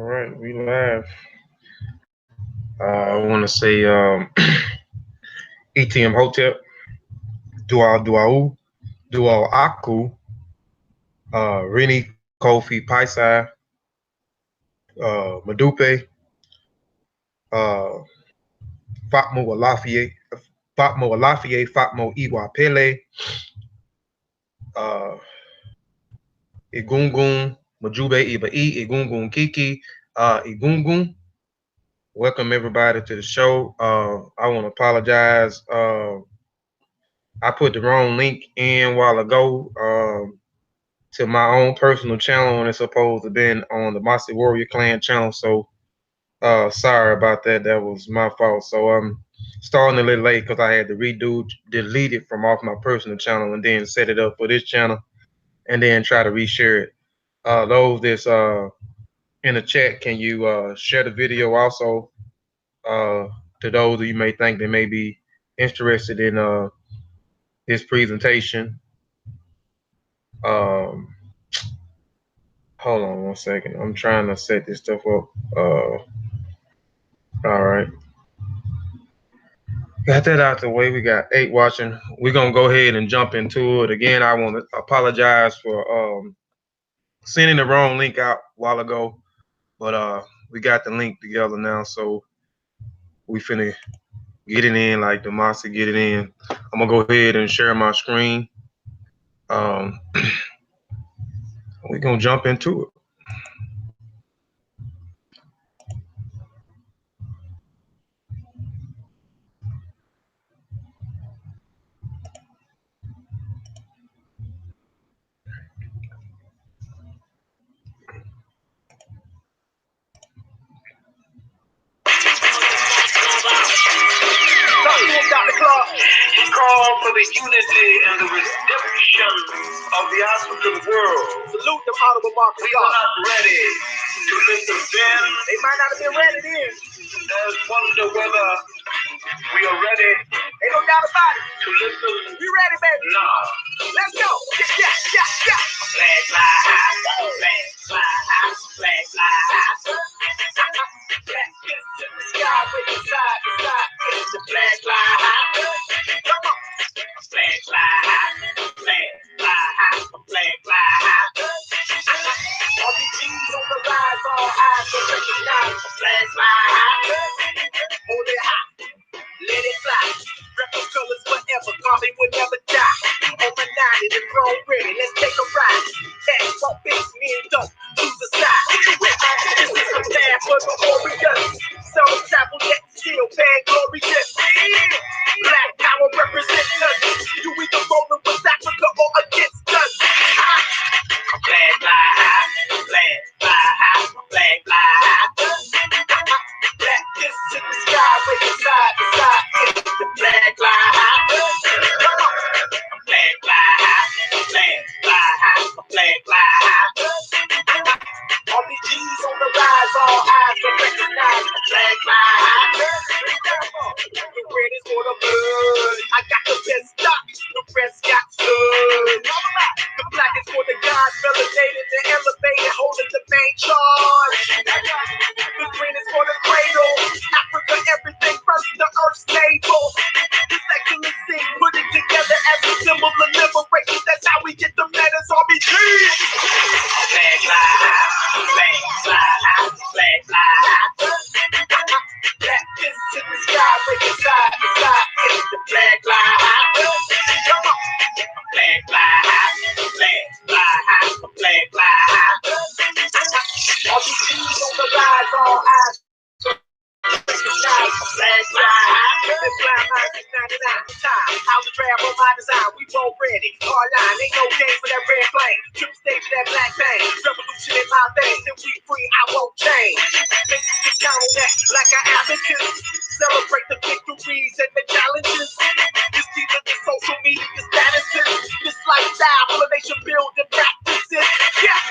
right, we live. I want to say ETM Hotel, Dual Aku, Rini Kofi Paisai, Madupe, uh, Fatmo Alafie, Fatmo Iwa Pele, uh, Igungun, Majube Ibai, Igungun Kiki, Igungun. Welcome everybody to the show. I want to apologize. I put the wrong link in a while ago to my own personal channel, and it's supposed to have been on the Mossy Warrior Clan channel. So sorry about that. That was my fault. So I'm starting a little late because I had to delete it from off my personal channel, and then set it up for this channel, and then try to reshare it. Those that's in the chat, can you share the video also to those of you may think they may be interested in this presentation? Um, Hold on one second. I'm trying to set this stuff up. All right. Got that out the way. We got 8 watching. We're gonna go ahead and jump into it. Again, I want to apologize for sending the wrong link out a while ago, but we got the link together now, so we finna get it in like the monster get it in. I'm gonna go ahead and share my screen. We're gonna jump into it. Call for the unity and the redemption of the African world. Salute them honorable Marcus. We are not ready to listen then. They might not have been ready then. There's wonder whether we are ready. Ain't no doubt about it. To listen. We ready, baby. Now. Let's go. Yeah. Flag fly high. Flag fly high. Flag fly high. Black kiss to the sky with the side to side. It's the flag fly high. Come on. Flag fly high. Flag fly high. Flag fly high. All these G's on the rise, all eyes will recognize the flag fly high. Hold it high. Let it fly. Rebel colors forever. Bobby would never die. On my 90, the throne ready. Let's take a ride. Cash, walk, base, me and dope. Choose a side. This is the path for the warriors. Some travel yet still bad glory just Black power represents us. You either rolling with Africa or against us. Flag fly high. Flag fly high. Flag fly high. Black kiss to the sky, waving side to side. It's the flag fly high. Come on. Flag fly high. Flag fly high. Flag fly high. All these G's on the rise, all eyes will recognize the flag fly high. The red is for the blood. I got the best stock. The rest got stood. The black is for the gods, melanated and elevated, holding the main charge. The green is for the cradle. Africa, everything first, the earth's stable. This excellency, put it together as a symbol of liberation. That's how we get the letters RBG. Flag fly high, flag fly high, flag fly high. Black kiss to the sky, waving side to side. It's the flag fly high. Come on. Flag fly high, flag fly high, flag fly high. All these G's on the rise, all eyes. Flag fly high, fly high, 99 time. How the draft on my design, we both ready. Hard line, ain't no game for that red flame. Triple stage for that black pain. Revolution in my veins, till we free, I won't change. Make you count on that, black Africans. Celebrate the victories and the challenges. This either the social media statuses. This lifestyle, elevation building practices. Yeah,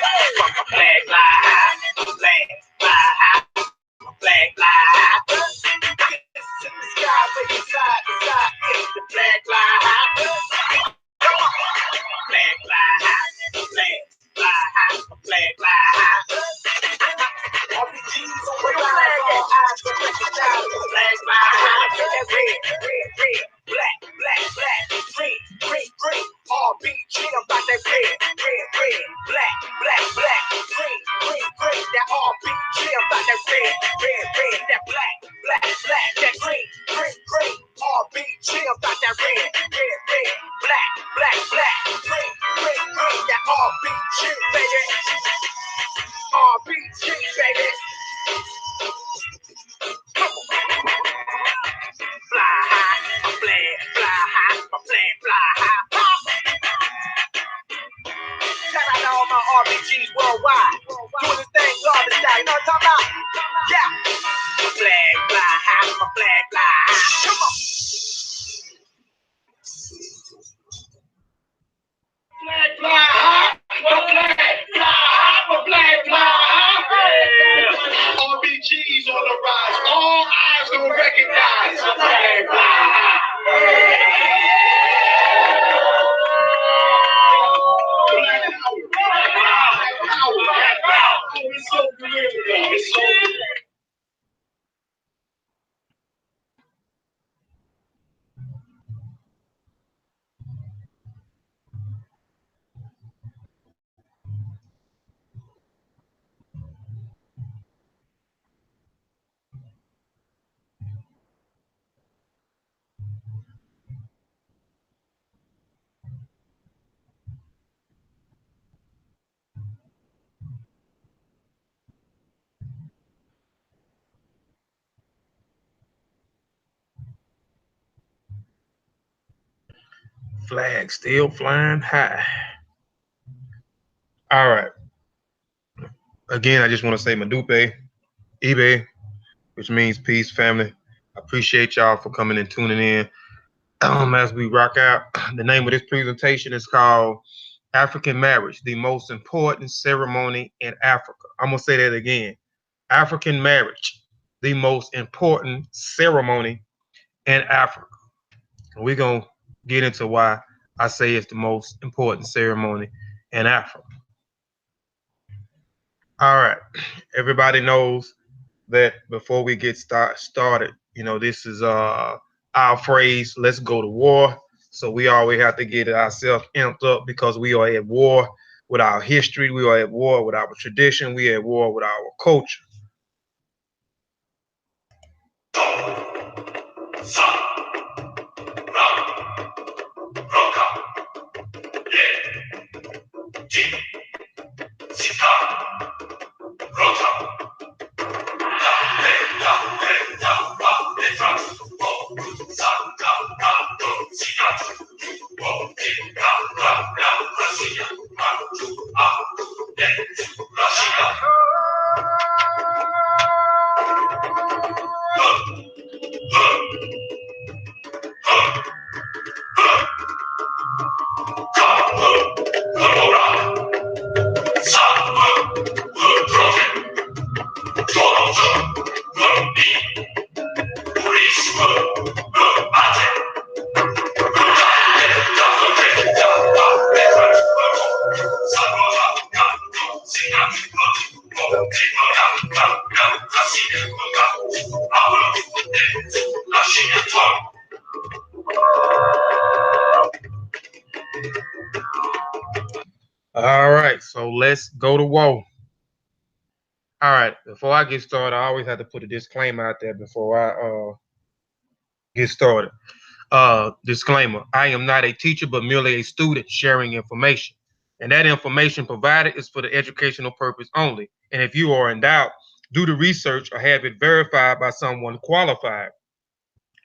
flag fly high, flag fly high. Flag fly high. To the sky, waving side to side. It's the flag fly high. Come on. Flag fly high. Flag fly high. Flag fly high. All these RBG, baby. RBG, baby. Fly high, my flag, fly high, my flag, fly high. Shout out to all my RBGs worldwide. Doing this thing garbage style, you know what I'm talking about? Yeah. My flag fly high, my flag fly high. Come on. Flag fly high, my flag fly high, my flag fly high. RBGs on the rise, all eyes gonna recognize. My flag fly high. Black power, black power. It's so real, though. It's so real. Flag still flying high. All right. Again, I just want to say Madupe, eBay, which means peace, family. I appreciate y'all for coming and tuning in. As we rock out, the name of this presentation is called African Marriage, the most important ceremony in Africa. I'm going to say that again. African marriage, the most important ceremony in Africa. We're going to get into why I say it's the most important ceremony in Africa. All right. Everybody knows that before we get started, you know, this is our phrase, let's go to war. So we always have to get ourselves amped up because we are at war with our history. We are at war with our tradition. We are at war with our culture. All right, so let's go to war. All right, before I get started, I always have to put a disclaimer out there before I get started. Disclaimer, I am not a teacher, but merely a student sharing information. And that information provided is for the educational purpose only. And if you are in doubt, do the research or have it verified by someone qualified.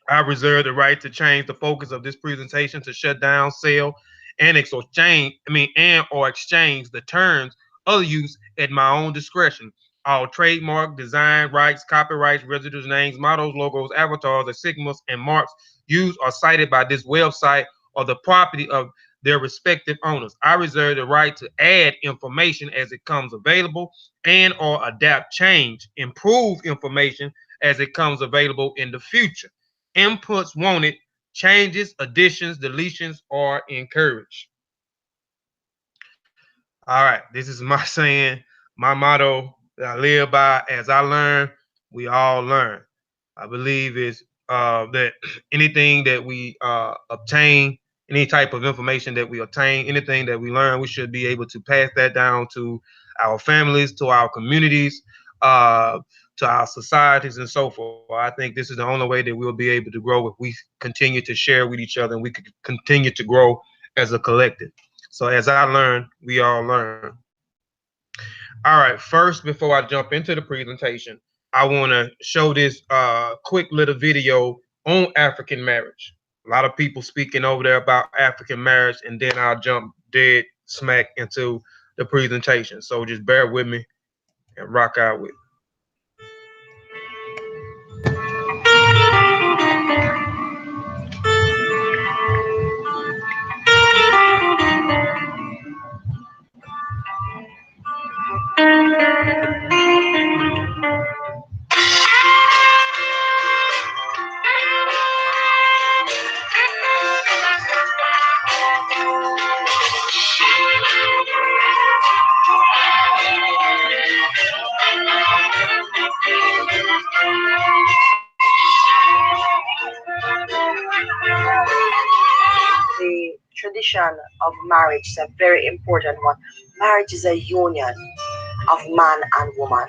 I reserve the right to change the focus of this presentation to shut down, sell, and exchange the terms of use at my own discretion. All trademark, design rights, copyrights, residuals, names, mottos, logos, avatars, insignias, and marks used or cited by this website are the property of their respective owners. I reserve the right to add information as it comes available and or adapt, change, improve information as it comes available in the future. Inputs wanted, changes, additions, deletions are encouraged. All right, this is my saying, my motto that I live by. As I learn, we all learn. I believe is that anything that we obtain, any type of information that we obtain, anything that we learn, we should be able to pass that down to our families, to our communities, to our societies, and so forth. I think this is the only way that we'll be able to grow if we continue to share with each other and we can continue to grow as a collective. So as I learn, we all learn. All right, first, before I jump into the presentation, I want to show this quick little video on African marriage. A lot of people speaking over there about African marriage, and then I'll jump dead smack into the presentation. So just bear with me and rock out with. The tradition of marriage is a very important one. Marriage is a union of man and woman.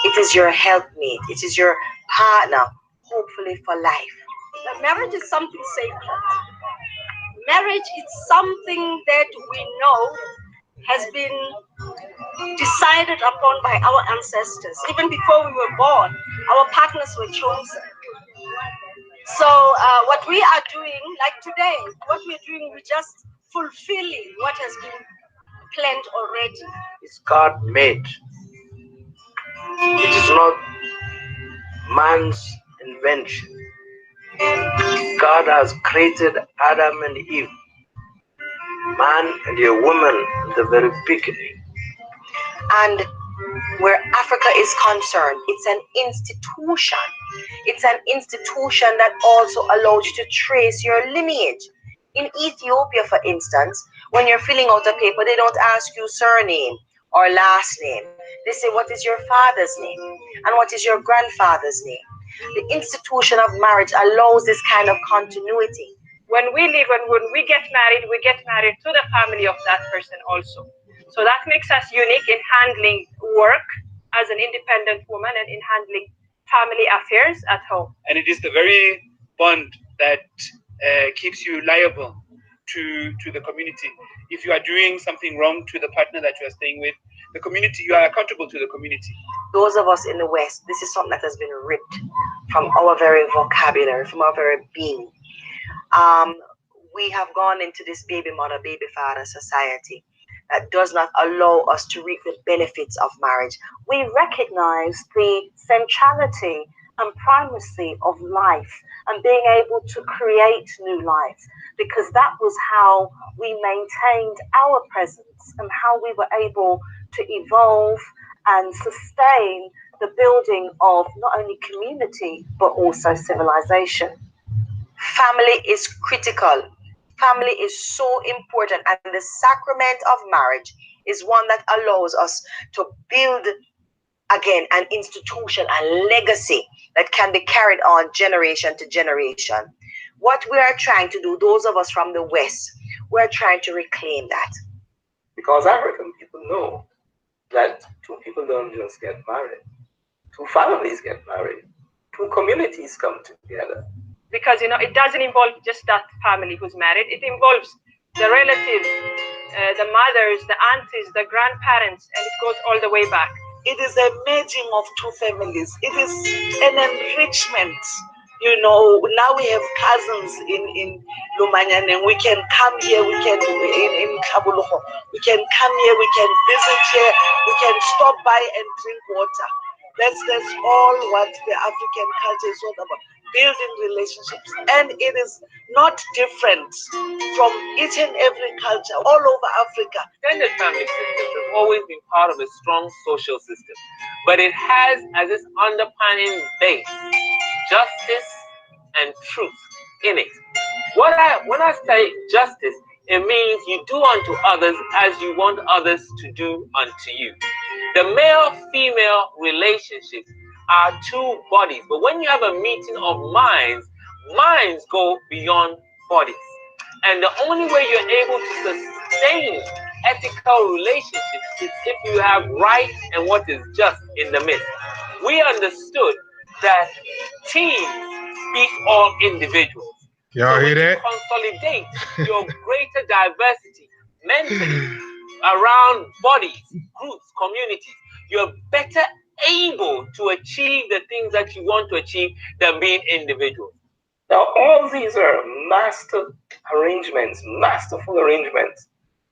It is your helpmate. It is your partner, hopefully for life. Now, marriage is something sacred. Marriage is something that we know has been decided upon by our ancestors. Even before we were born, our partners were chosen. So what we are doing, like today, what we're doing, we're just fulfilling what has been planned already. It's God made. It is not man's invention. God has created Adam and Eve, man and a woman, in the very beginning. And where Africa is concerned, it's an institution. It's an institution that also allows you to trace your lineage. In Ethiopia, for instance, when you're filling out a paper, they don't ask you surname or last name. They say, what is your father's name? And what is your grandfather's name? The institution of marriage allows this kind of continuity. When we live and when we get married to the family of that person also. So that makes us unique in handling work as an independent woman and in handling family affairs at home. And it is the very bond that keeps you liable to the community. If you are doing something wrong to the partner that you are staying with, the community, you are accountable to the community. Those of us in the West, this is something that has been ripped from our very vocabulary, from our very being. We have gone into this baby mother, baby father society that does not allow us to reap the benefits of marriage. We recognize the centrality and primacy of life and being able to create new life, because that was how we maintained our presence and how we were able to evolve and sustain the building of not only community but also civilization. Family is critical. Family is so important, and the sacrament of marriage is one that allows us to build again an institution, a legacy that can be carried on generation to generation. What we are trying to do, those of us from the West, we're trying to reclaim that. Because African people know that two people don't just get married, two families get married, two communities come together. Because it doesn't involve just that family who's married. It involves the relatives, the mothers, the aunties, the grandparents, and it goes all the way back. It is a merging of two families. It is an enrichment. Now we have cousins in Lumanyane, and we can come here, we can in Kabuluho, we can come here, we can visit here, we can stop by and drink water. That's all what the African culture is all about. Building relationships, and it is not different from each and every culture all over Africa. Extended family systems have always been part of a strong social system, but it has as its underpinning base justice and truth in it. When I say justice, it means you do unto others as you want others to do unto you. The male-female relationships are two bodies, but when you have a meeting of minds, minds go beyond bodies. And the only way you're able to sustain ethical relationships is if you have right and what is just in the midst. We understood that teams beat all individuals. Y'all hear that? Consolidate your greater diversity, mentally, around bodies, groups, communities, you're better able to achieve the things that you want to achieve than being individual. Now, all these are masterful arrangements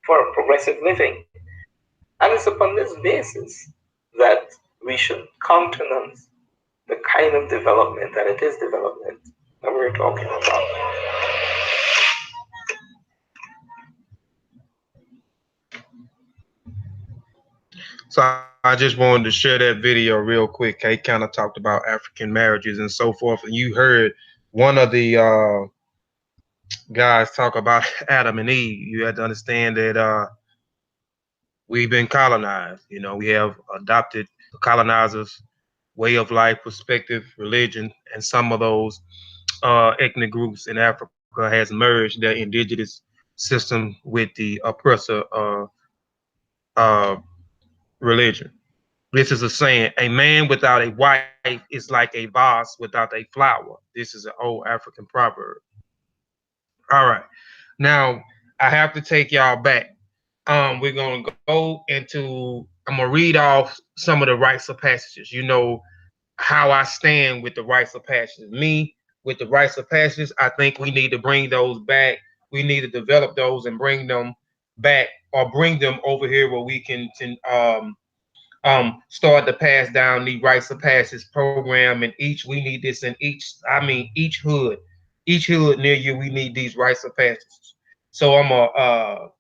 for progressive living. And it's upon this basis that we should countenance the kind of development, and it is development, that we're talking about. So I just wanted to share that video real quick. He kind of talked about African marriages and so forth, and you heard one of the guys talk about Adam and Eve. You had to understand that we've been colonized. You know, we have adopted the colonizers' way of life, perspective, religion, and some of those ethnic groups in Africa has merged their indigenous system with the oppressor uh, religion. This is a saying: a man without a wife is like a vase without a flower. This is an old African proverb. All right, now I have to take y'all back. We're gonna go into. I'm gonna read off some of the rites of passages. You know how I stand with the rites of passages. Me with the rites of passages, I think we need to bring those back. We need to develop those and bring them back, or bring them over here where we can start to pass down the rites of passage program. And each we need this in each. I mean each hood near you. We need these rites of passages. So I'm gonna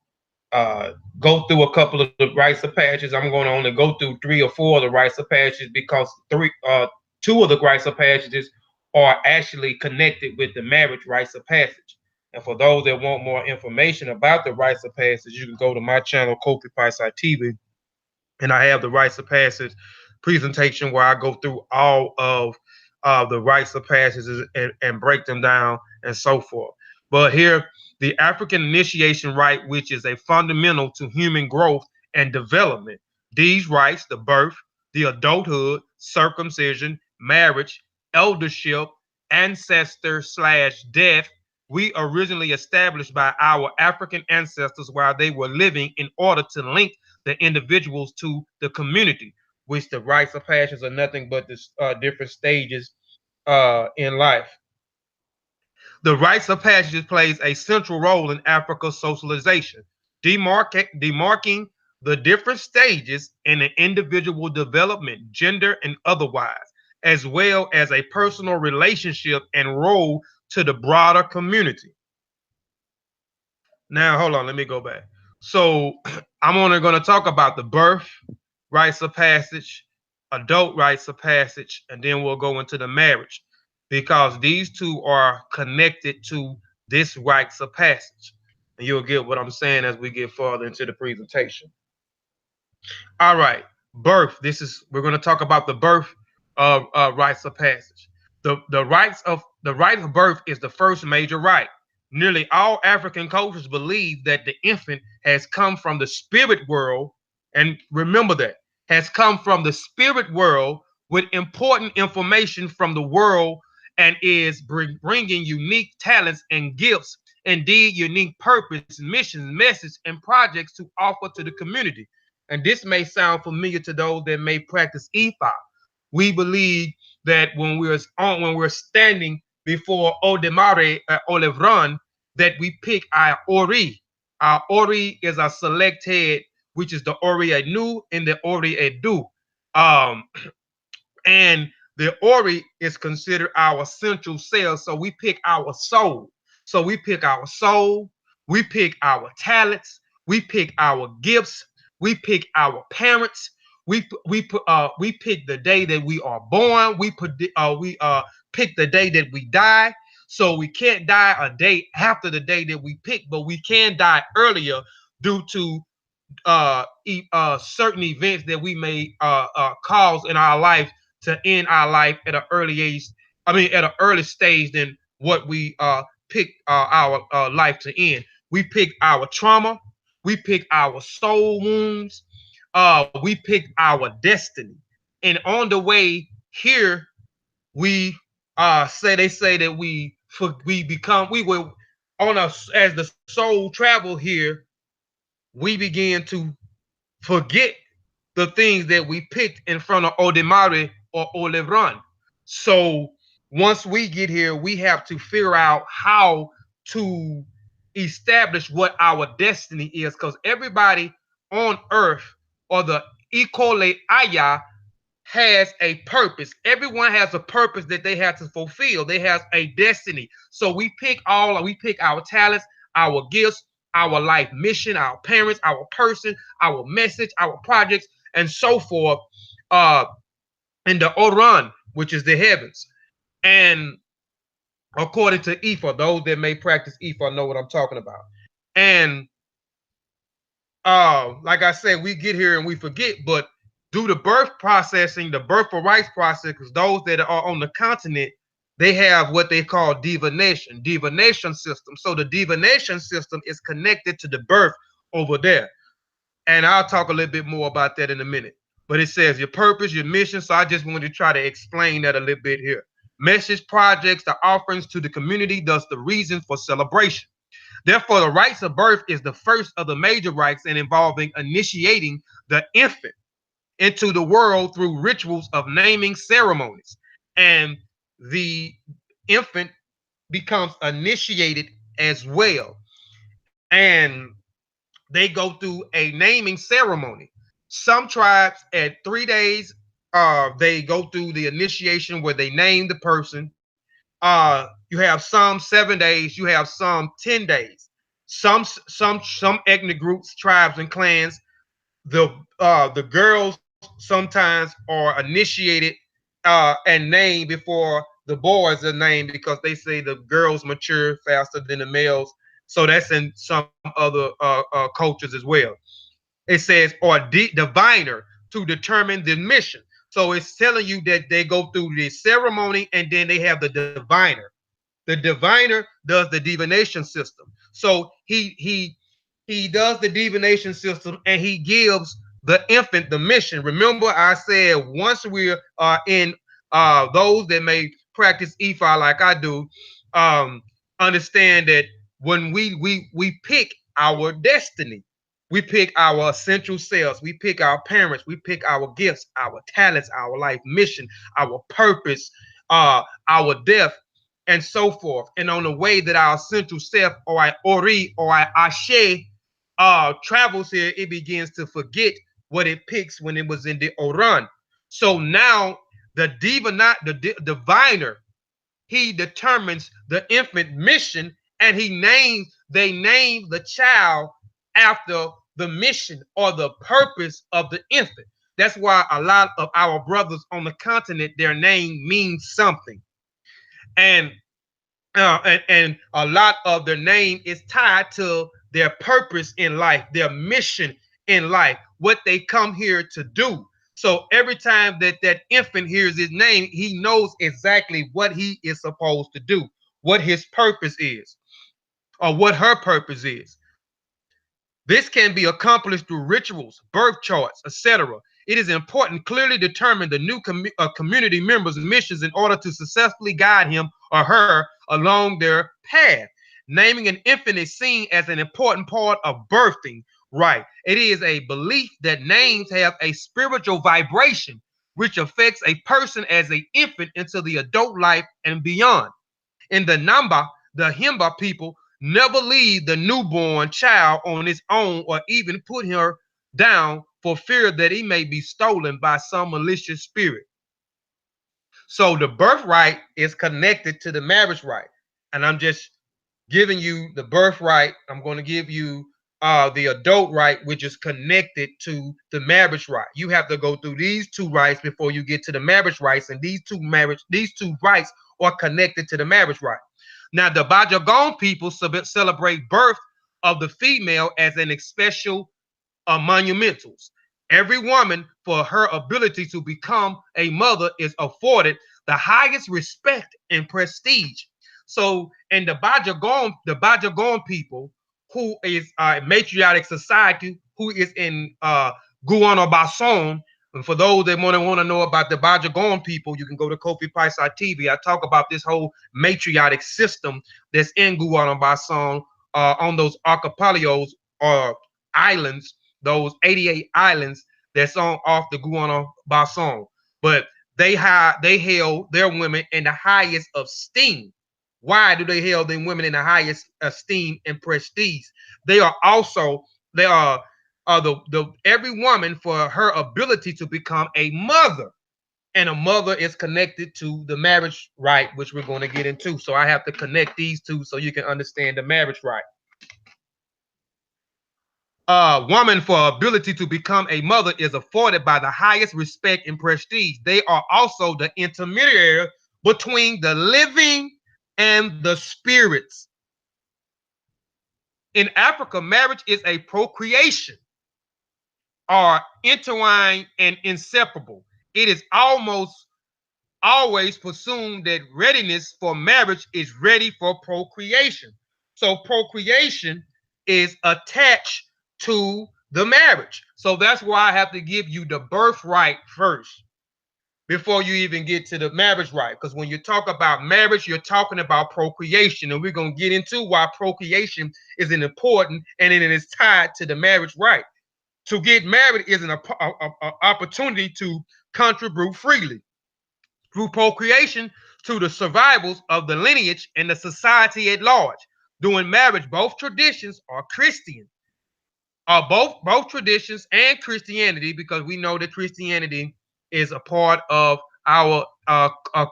go through a couple of the rites of passage. I'm going to only go through 3 or 4 of the rites of passage because 2 of the rites of passages are actually connected with the marriage rites of passage. And for those that want more information about the rites of passage, you can go to my channel, Kofi Paisai TV, and I have the rites of passage presentation where I go through all of the rites of passages and break them down and so forth. But here, the African initiation rite, which is a fundamental to human growth and development. These rites, the birth, the adulthood, circumcision, marriage, eldership, ancestor slash death, we originally established by our African ancestors while they were living in order to link the individuals to the community, which the rites of passions are nothing but the different stages in life. The rites of passage plays a central role in Africa's socialization, demarking the different stages in an individual development, gender and otherwise, as well as a personal relationship and role to the broader community. Now, hold on, let me go back. So, I'm only going to talk about the birth, rites of passage, adult rites of passage, and then we'll go into the marriage because these two are connected to this rites of passage. And you'll get what I'm saying as we get further into the presentation. All right, birth. We're going to talk about the birth of rites of passage. The right of birth is the first major rite. Nearly all African cultures believe that the infant has come from the spirit world, and remember that has come from the spirit world with important information from the world and is bringing unique talents and gifts, indeed unique purpose, missions, message, and projects to offer to the community. And this may sound familiar to those that may practice Ifa. We believe that when we're standing before Odemare Olevron, that we pick our Ori. Our Ori is our select head, which is the Ori Anu and the Ori Edu. Um, and the Ori is considered our central cell. So we pick our soul. So we pick our soul, we pick our talents, we pick our gifts, we pick our parents, we pick the day that we are born, we pick the day that we die. So we can't die a day after the day that we pick, but we can die earlier due to certain events that we may cause in our life to end our life at an early age. I mean, at an early stage than what we pick our life to end. We pick our trauma. We pick our soul wounds. We pick our destiny. And on the way here, we say that we become we will on us as the soul travel here we begin to forget the things that we picked in front of Odemare or Olevron. So once we get here, we have to figure out how to establish what our destiny is, because everybody on earth, or the Ikole Aya, has a purpose. Everyone has a purpose that they have to fulfill. They have a destiny. So we pick our talents, our gifts, our life mission, our parents, our person, our message, our projects, and so forth, uh, in the Oran, which is the heavens. And according to Ifa, those that may practice Ifa know what I'm talking about. And like I said, we get here and we forget, but do the birth processing, the birth for rights process, because those that are on the continent, they have what they call divination system. So the divination system is connected to the birth over there. And I'll talk a little bit more about that in a minute. But it says your purpose, your mission. So I just wanted to try to explain that a little bit here. Message, projects, the offerings to the community, thus the reason for celebration. Therefore, the rites of birth is the first of the major rites and involving initiating the infant into the world through rituals of naming ceremonies. And the infant becomes initiated as well. And they go through a naming ceremony. Some tribes at 3 days, they go through the initiation where they name the person. You have some 7 days, you have some 10 days. Some ethnic groups, tribes, and clans, the girls sometimes are initiated and named before the boys are named, because they say the girls mature faster than the males. So that's in some other cultures as well. It says, or diviner, to determine the mission. So it's telling you that they go through the ceremony and then they have the diviner. The diviner does the divination system. So he does the divination system and he gives the infant the mission. Remember, I said once we're in those that may practice Ifa like I do, um, understand that when we pick our destiny, we pick our essential selves, we pick our parents, we pick our gifts, our talents, our life mission, our purpose, our death, and so forth. And on the way that our central self, or I Ori, or I Ashe, travels here, it begins to forget what it picks when it was in the Oran. So now the diviner, he determines the infant mission, and they name the child after the mission or the purpose of the infant. That's why a lot of our brothers on the continent, their name means something. And and a lot of their name is tied to their purpose in life, their mission in life, what they come here to do. So every time that that infant hears his name, he knows exactly what he is supposed to do, what his purpose is, or what her purpose is. This can be accomplished through rituals, birth charts, etc. It is important to clearly determine the new community members' missions in order to successfully guide him or her along their path. Naming an infant is seen as an important part of birthing. Right. It is a belief that names have a spiritual vibration which affects a person as an infant into the adult life and beyond. In the Namba, the Himba people never leave the newborn child on his own or even put her down for fear that he may be stolen by some malicious spirit. So the birthright is connected to the marriage right. And I'm just giving you the birthright. I'm going to give you the adult right, which is connected to the marriage right. You have to go through these two rights before you get to the marriage rights, and these two rights are connected to the marriage right. Now, the Bajagon people celebrate birth of the female as an special monumentals. Every woman, for her ability to become a mother, is afforded the highest respect and prestige. So, in the Bajagon people, who is a matriarchic society, who is in Guyana Basson. And for those that want to know about the Bajagon people, you can go to Kofi Paisa TV. I talk about this whole matriarchic system that's in Guyana Basson on those archipelagos, or islands, those 88 islands that's on off the Guanabasson. But they held their women in the highest of esteem. Why do they held them women in the highest esteem and prestige? They are also they are the every woman for her ability to become a mother, and a mother is connected to the marriage right, which we're going to get into. So I have to connect these two so you can understand the marriage right. A woman for ability to become a mother is afforded by the highest respect and prestige. They are also the intermediary between the living and the spirits. In Africa, marriage is a procreation, are intertwined and inseparable. It is almost always presumed that readiness for marriage is ready for procreation. So procreation is attached to the marriage. So that's why I have to give you the birthright first before you even get to the marriage right. Because when you talk about marriage, you're talking about procreation. And we're going to get into why procreation is an important and it is tied to the marriage right. To get married is an opportunity to contribute freely through procreation to the survivals of the lineage and the society at large. During marriage, both traditions are Christian, both traditions and Christianity, because we know that Christianity is a part of our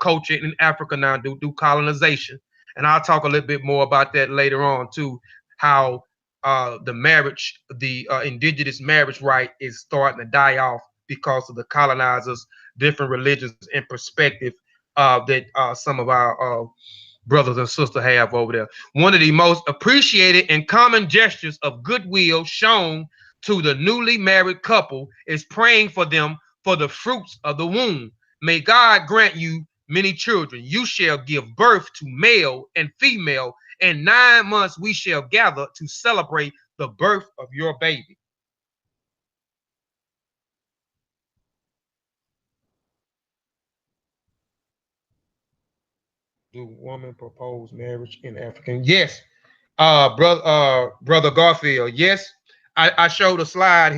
culture in Africa now due colonization, and I'll talk a little bit more about that later on too. How the marriage, the indigenous marriage right, is starting to die off because of the colonizers, different religions and perspective that some of our brothers and sisters have over there. One of the most appreciated and common gestures of goodwill shown to the newly married couple is praying for them for the fruits of the womb. May God grant you many children. You shall give birth to male and female. In 9 months we shall gather to celebrate the birth of your baby. Do women propose marriage in African? Yes, brother Garfield. Yes, I showed a slide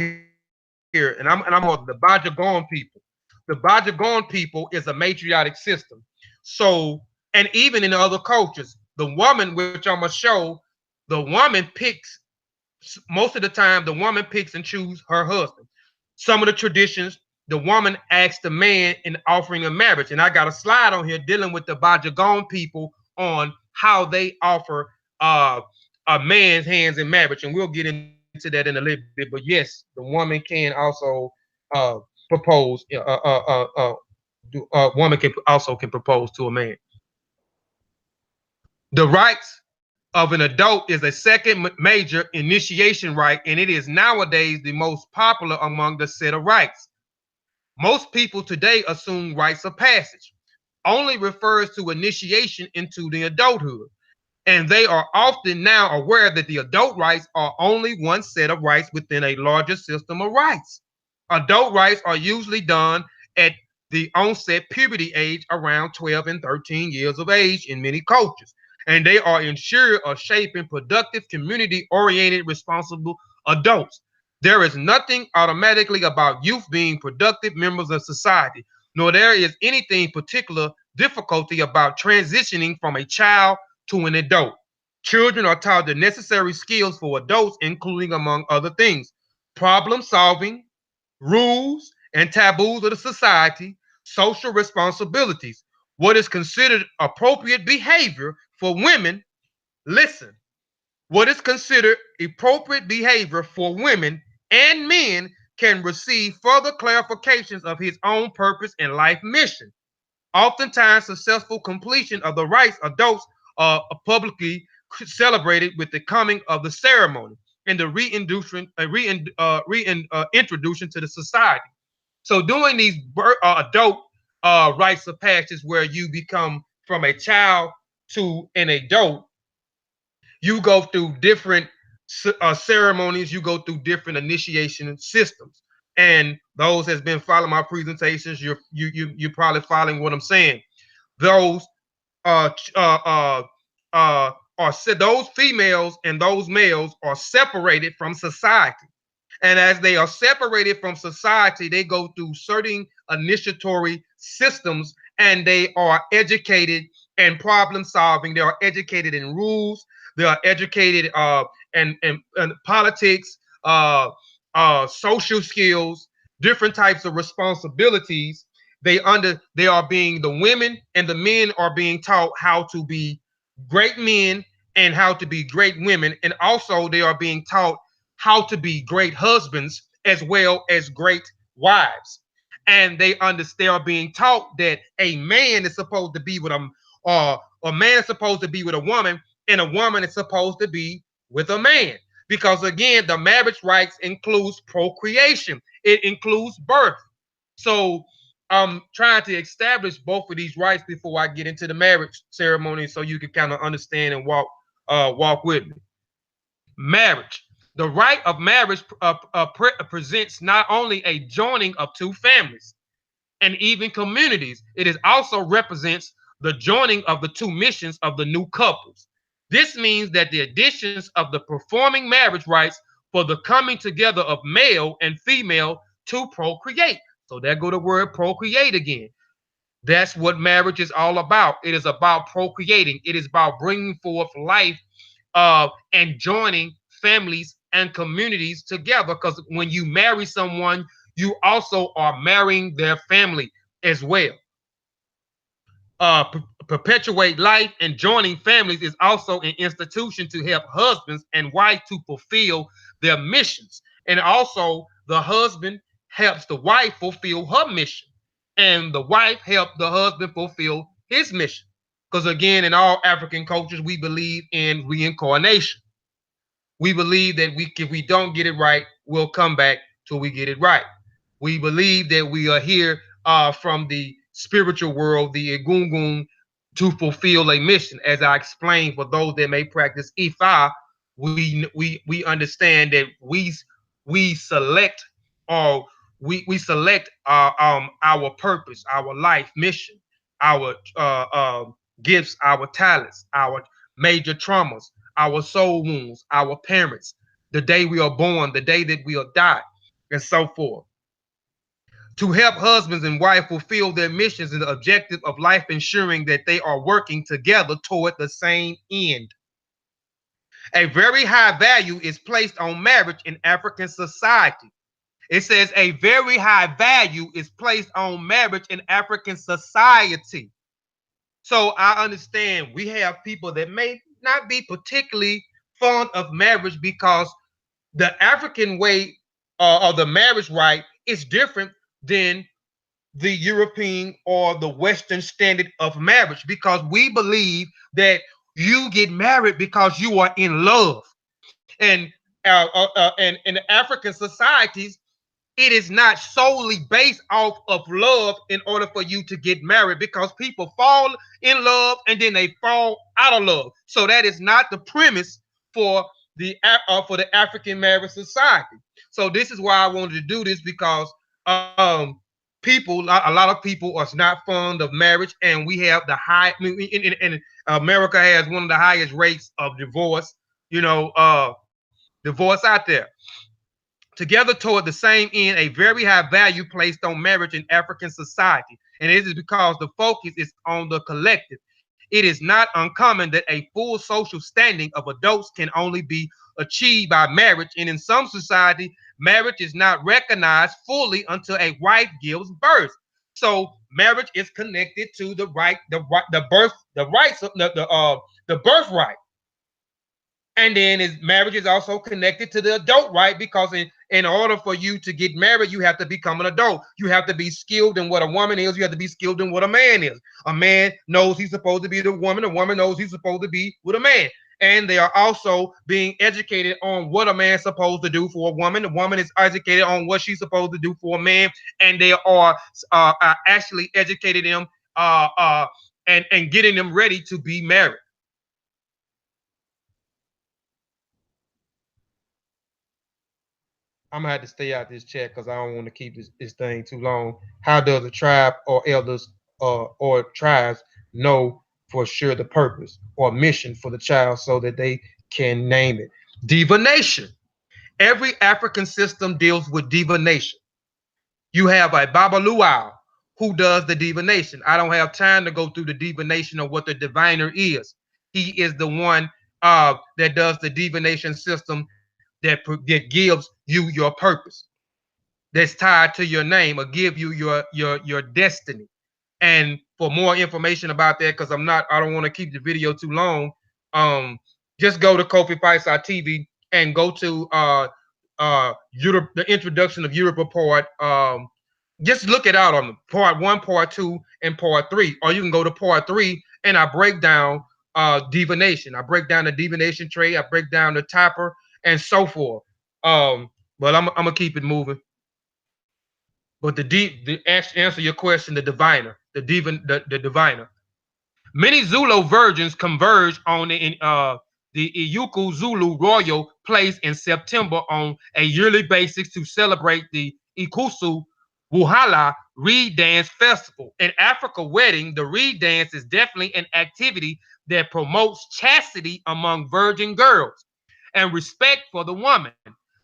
here, and I'm on the Bajagon people. The Bajagon people is a matriarchic system. So, and even in other cultures, the woman, which I'm gonna show, the woman picks most of the time. The woman picks and chooses her husband. Some of the traditions, the woman asks the man in offering a marriage, and I got a slide on here dealing with the Bajagon people on how they offer a man's hands in marriage, and we'll get into that in a little bit. But yes, the woman can also uh, propose. Woman can also can propose to a man. The rights of an adult is a second major initiation right, and it is nowadays the most popular among the set of rights. Most people today assume rites of passage only refers to initiation into the adulthood, and they are often now aware that the adult rights are only one set of rights within a larger system of rights. Adult rights are usually done at the onset puberty age around 12 and 13 years of age in many cultures, and they are ensured of shaping productive, community-oriented, responsible adults. There is nothing automatically about youth being productive members of society, nor there is anything particular difficulty about transitioning from a child to an adult. Children are taught the necessary skills for adults, including, among other things, problem solving, rules and taboos of the society, social responsibilities, what is considered appropriate behavior for women. Listen, what is considered appropriate behavior for women and men can receive further clarifications of his own purpose and life mission. Oftentimes, successful completion of the rites adults are publicly celebrated with the coming of the ceremony and the reintroduction to the society. So, doing these adult rites of passage, where you become from a child to an adult, you go through different ceremonies, you go through different initiation systems, and those has been following my presentations. You're probably following what I'm saying. Those are said, those females and those males are separated from society. And as they are separated from society, they go through certain initiatory systems, and they are educated in problem solving. They are educated in rules. They are educated in politics, social skills, different types of responsibilities. They are being, the women and the men are being taught how to be great men and how to be great women, and also they are being taught how to be great husbands as well as great wives. And they are being taught that a man is supposed to be with a man is supposed to be with a woman, and a woman is supposed to be with a man. Because again, the marriage rights includes procreation. It includes birth. So I'm trying to establish both of these rights before I get into the marriage ceremony, so you can kind of understand and walk with me. Marriage. The right of marriage presents not only a joining of two families and even communities, it is also represents the joining of the two missions of the new couples. This means that the additions of the performing marriage rights for the coming together of male and female to procreate. So there go the word procreate again. That's what marriage is all about. It is about procreating. It is about bringing forth life and joining families and communities together. Because when you marry someone, you also are marrying their family as well. Perpetuate life and joining families is also an institution to help husbands and wives to fulfill their missions. And also, the husband helps the wife fulfill her mission, and the wife helps the husband fulfill his mission. Because again, in all African cultures, we believe in reincarnation. We believe that if we don't get it right, we'll come back till we get it right. We believe that we are here from the spiritual world, the Egungun, to fulfill a mission. As I explained, for those that may practice Ifa, we understand that we select or we select our purpose, our life mission, our gifts, our talents, our major traumas, our soul wounds, our parents, the day we are born, the day that we will die, and so forth. To help husbands and wives fulfill their missions and the objective of life, ensuring that they are working together toward the same end. A very high value is placed on marriage in African society. It says a very high value is placed on marriage in African society. So I understand we have people that may not be particularly fond of marriage because the African way of the marriage right is different than the European or the Western standard of marriage, because we believe that you get married because you are in love. And in the African societies, it is not solely based off of love in order for you to get married, because people fall in love and then they fall out of love. So that is not the premise for the African marriage society. So this is why I wanted to do this, because a lot of people are not fond of marriage, and we have the high. In America has one of the highest rates of divorce. Divorce out there. Together toward the same end, a very high value placed on marriage in African society. And it is because the focus is on the collective. It is not uncommon that a full social standing of adults can only be achieved by marriage. And in some society, marriage is not recognized fully until a wife gives birth. So marriage is connected to the rights of the birthright. And then marriage is also connected to the adult right, because in order for you to get married, you have to become an adult. You have to be skilled in what a woman is. You have to be skilled in what a man is. A man knows he's supposed to be the woman. A woman knows he's supposed to be with a man. And they are also being educated on what a man's supposed to do for a woman. The woman is educated on what she's supposed to do for a man. And they are actually educating them and getting them ready to be married. I'm gonna have to stay out this chat because I don't want to keep this thing too long. How does a tribe or elders or tribes know for sure the purpose or mission for the child so that they can name it? Divination. Every African system deals with divination. You have a Babaluau who does the divination. I don't have time to go through the divination of what the diviner is. He is the one that does the divination system that gives you your purpose, that's tied to your name, or give you your destiny. And for more information about that, because I don't want to keep the video too long, just go to Kofi TV and go to Europe, the introduction of Europe report. Just look it out on part 1, part 2, and part 3, or you can go to part 3 and I break down divination. I break down the divination trade. I break down the tapper and so forth. But I'm gonna keep it moving. But the answer your question, the diviner. Many Zulu virgins converge on the Iyuku Zulu royal place in September on a yearly basis to celebrate the Ikusu Wuhala Reed Dance Festival. In Africa wedding, the Reed Dance is definitely an activity that promotes chastity among virgin girls and respect for the woman.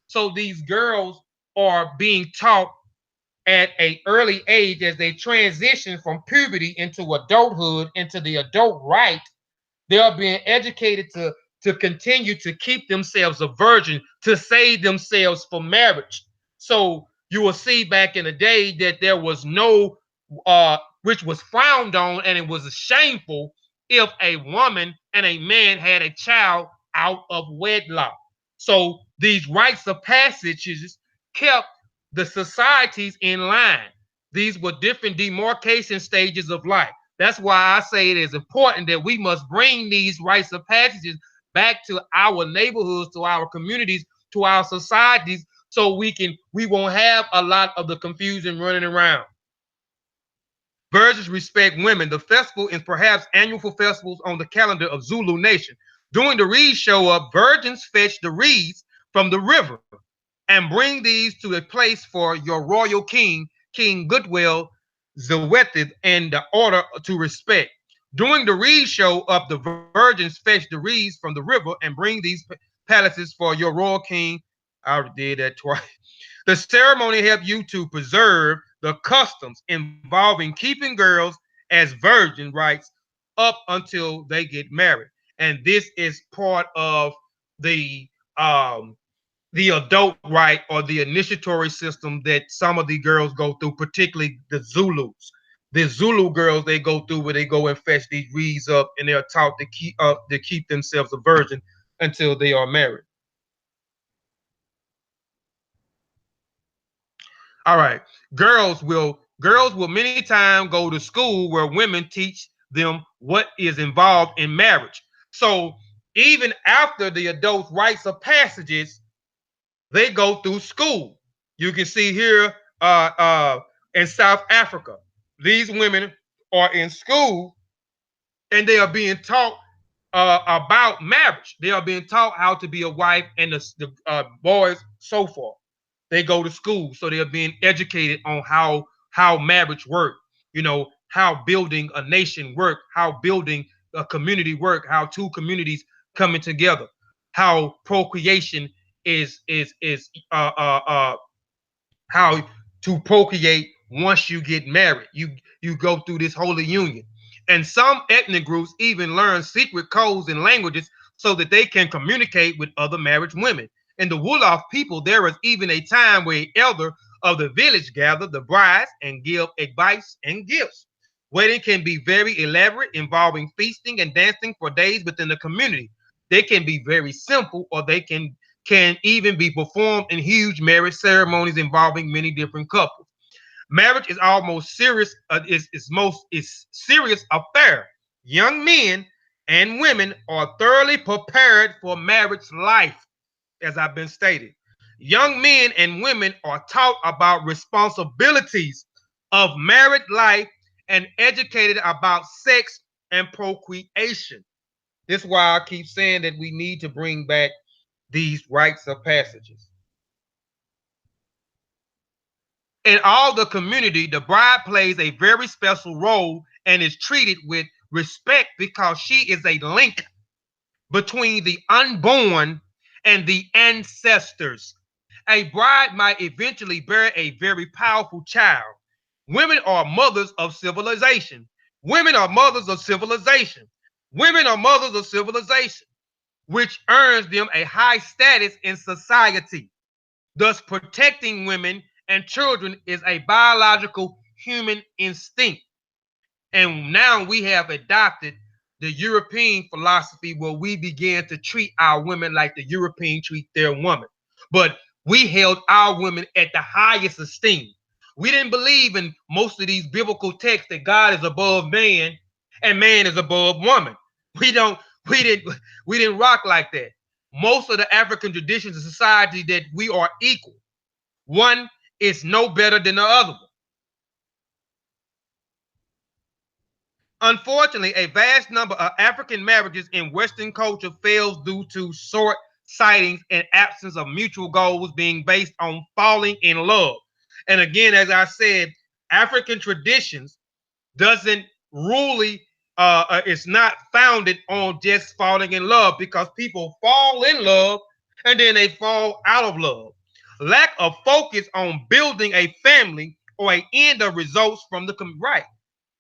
So these girls are being taught at an early age as they transition from puberty into adulthood, into the adult right. They are being educated to continue to keep themselves a virgin, to save themselves for marriage. So you will see back in the day that there was no which was frowned on, and it was shameful if a woman and a man had a child out of wedlock. So these rites of passages kept the societies in line. These were different demarcation stages of life. That's why I say it is important that we must bring these rites of passages back to our neighborhoods, to our communities, to our societies, so we won't have a lot of the confusion running around. Virgins respect women. The festival is perhaps annual festivals on the calendar of Zulu Nation. During the reed show up, virgins fetch the reeds from the river and bring these to a place for your royal king, King Goodwill Zawetith, in the order to respect. During the reed show up, the virgins fetch the reeds from the river and bring these palaces for your royal king. I already did that twice. The ceremony helped you to preserve the customs involving keeping girls as virgin rights up until they get married. And this is part of the adult right, or the initiatory system that some of the girls go through, particularly the Zulus. The Zulu girls, they go through where they go and fetch these reeds up, and they're taught to keep themselves a virgin until they are married. All right. Girls will many times go to school where women teach them what is involved in marriage. So even after the adult rites of passages, they go through school. You can see here in South Africa, these women are in school and they are being taught about marriage. They are being taught how to be a wife, and the boys so forth. They go to school, so they are being educated on how marriage works. How building a nation work, how building a community work, how two communities coming together, how procreation is how to procreate once you get married. You go through this holy union. And some ethnic groups even learn secret codes and languages so that they can communicate with other married women. In the Wolof people, there is even a time where an elder of the village gather the brides and give advice and gifts. Wedding can be very elaborate, involving feasting and dancing for days within the community. They can be very simple, or they can even be performed in huge marriage ceremonies involving many different couples. Marriage is almost serious. Is serious affair. Young men and women are thoroughly prepared for marriage life, as I've been stated. Young men and women are taught about responsibilities of married life and educated about sex and procreation. This is why I keep saying that we need to bring back these rites of passages. In all the community, the bride plays a very special role and is treated with respect because she is a link between the unborn and the ancestors. A bride might eventually bear a very powerful child. Women are mothers of civilization. Women are mothers of civilization. Women are mothers of civilization, which earns them a high status in society. Thus, protecting women and children is a biological human instinct. And now we have adopted the European philosophy where we began to treat our women like the European treat their woman. But we held our women at the highest esteem. We didn't believe in most of these biblical texts that God is above man and man is above woman. We don't, we didn't, we didn't rock like that. Most of the African traditions of society that we are equal. One is no better than the other one. Unfortunately, a vast number of African marriages in Western culture fails due to short sightings and absence of mutual goals being based on falling in love. And again, as I said, African traditions doesn't really it's not founded on just falling in love, because people fall in love and then they fall out of love. Lack of focus on building a family or a end of results from the right.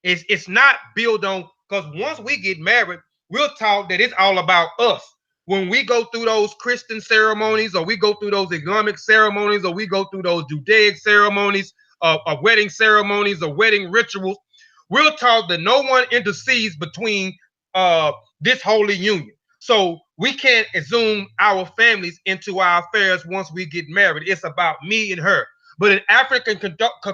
It's not built on, because once we get married, we're taught that it's all about us. When we go through those Christian ceremonies, or we go through those Islamic ceremonies, or we go through those Judaic ceremonies, wedding ceremonies, or wedding rituals, we're taught that no one intercedes between this holy union. So we can't assume our families into our affairs once we get married. It's about me and her. But in African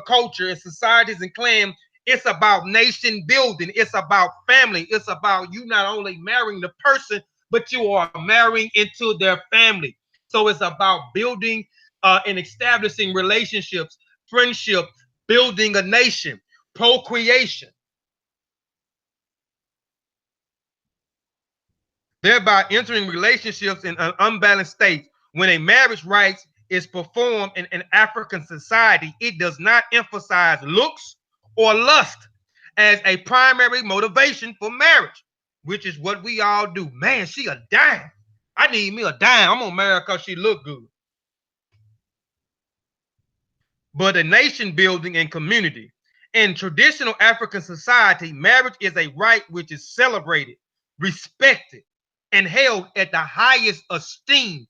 culture, in societies and clans, it's about nation building. It's about family. It's about you not only marrying the person, but you are marrying into their family. So it's about building and establishing relationships, friendship, building a nation, procreation. Thereby entering relationships in an unbalanced state. When a marriage rite is performed in an African society, it does not emphasize looks or lust as a primary motivation for marriage, which is what we all do. Man, she a dime. I need me a dime. I'm gonna marry her because she look good. But a nation building and community. In traditional African society, marriage is a rite which is celebrated, respected, and held at the highest esteem.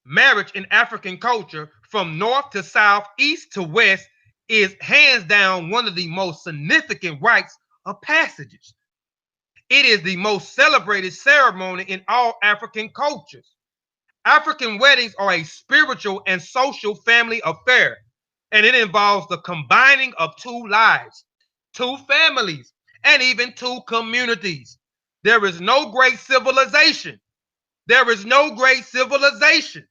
Marriage in African culture, from north to south, east to west, is hands down one of the most significant rites of passages. It is the most celebrated ceremony in all African cultures. African weddings are a spiritual and social family affair, and it involves the combining of two lives, two families, and even two communities. There is no great civilization. There is no great civilization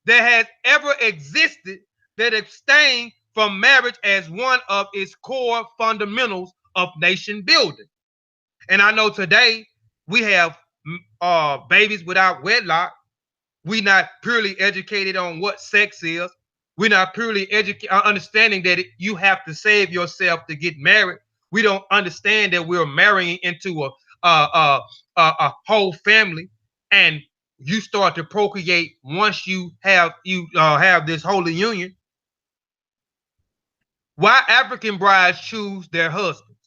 that has ever existed that abstained from marriage as one of its core fundamentals of nation building. And I know today we have babies without wedlock. We're not purely educated on what sex is. We're not purely understanding that you have to save yourself to get married. We don't understand that we're marrying into a whole family, and you start to procreate once you have this holy union. Why African brides choose their husbands?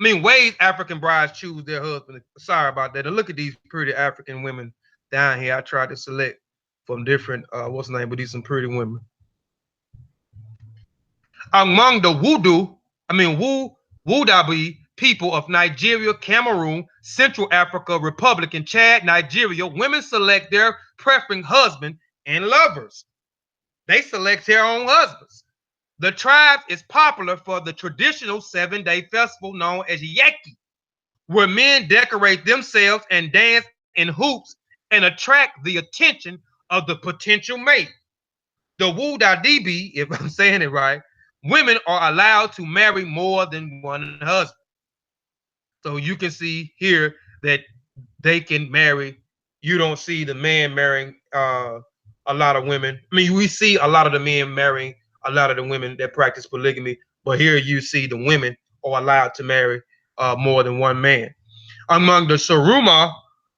I mean, ways African brides choose their husband. Sorry about that. And look at these pretty African women down here. I tried to select from different what's the name, but these some pretty women. Among the Wudabi people of Nigeria, Cameroon, Central Africa, Republic, and Chad, Nigeria, women select their preferring husband and lovers. They select their own husbands. The tribe is popular for the traditional 7-day festival known as Yeki, where men decorate themselves and dance in hoops and attract the attention of the potential mate. The Wudadibi, if I'm saying it right, women are allowed to marry more than one husband. So you can see here that they can marry. You don't see the man marrying a lot of women. I mean, we see a lot of the men marrying a lot of the women that practice polygamy, but here you see the women are allowed to marry more than one man. Among the Suruma,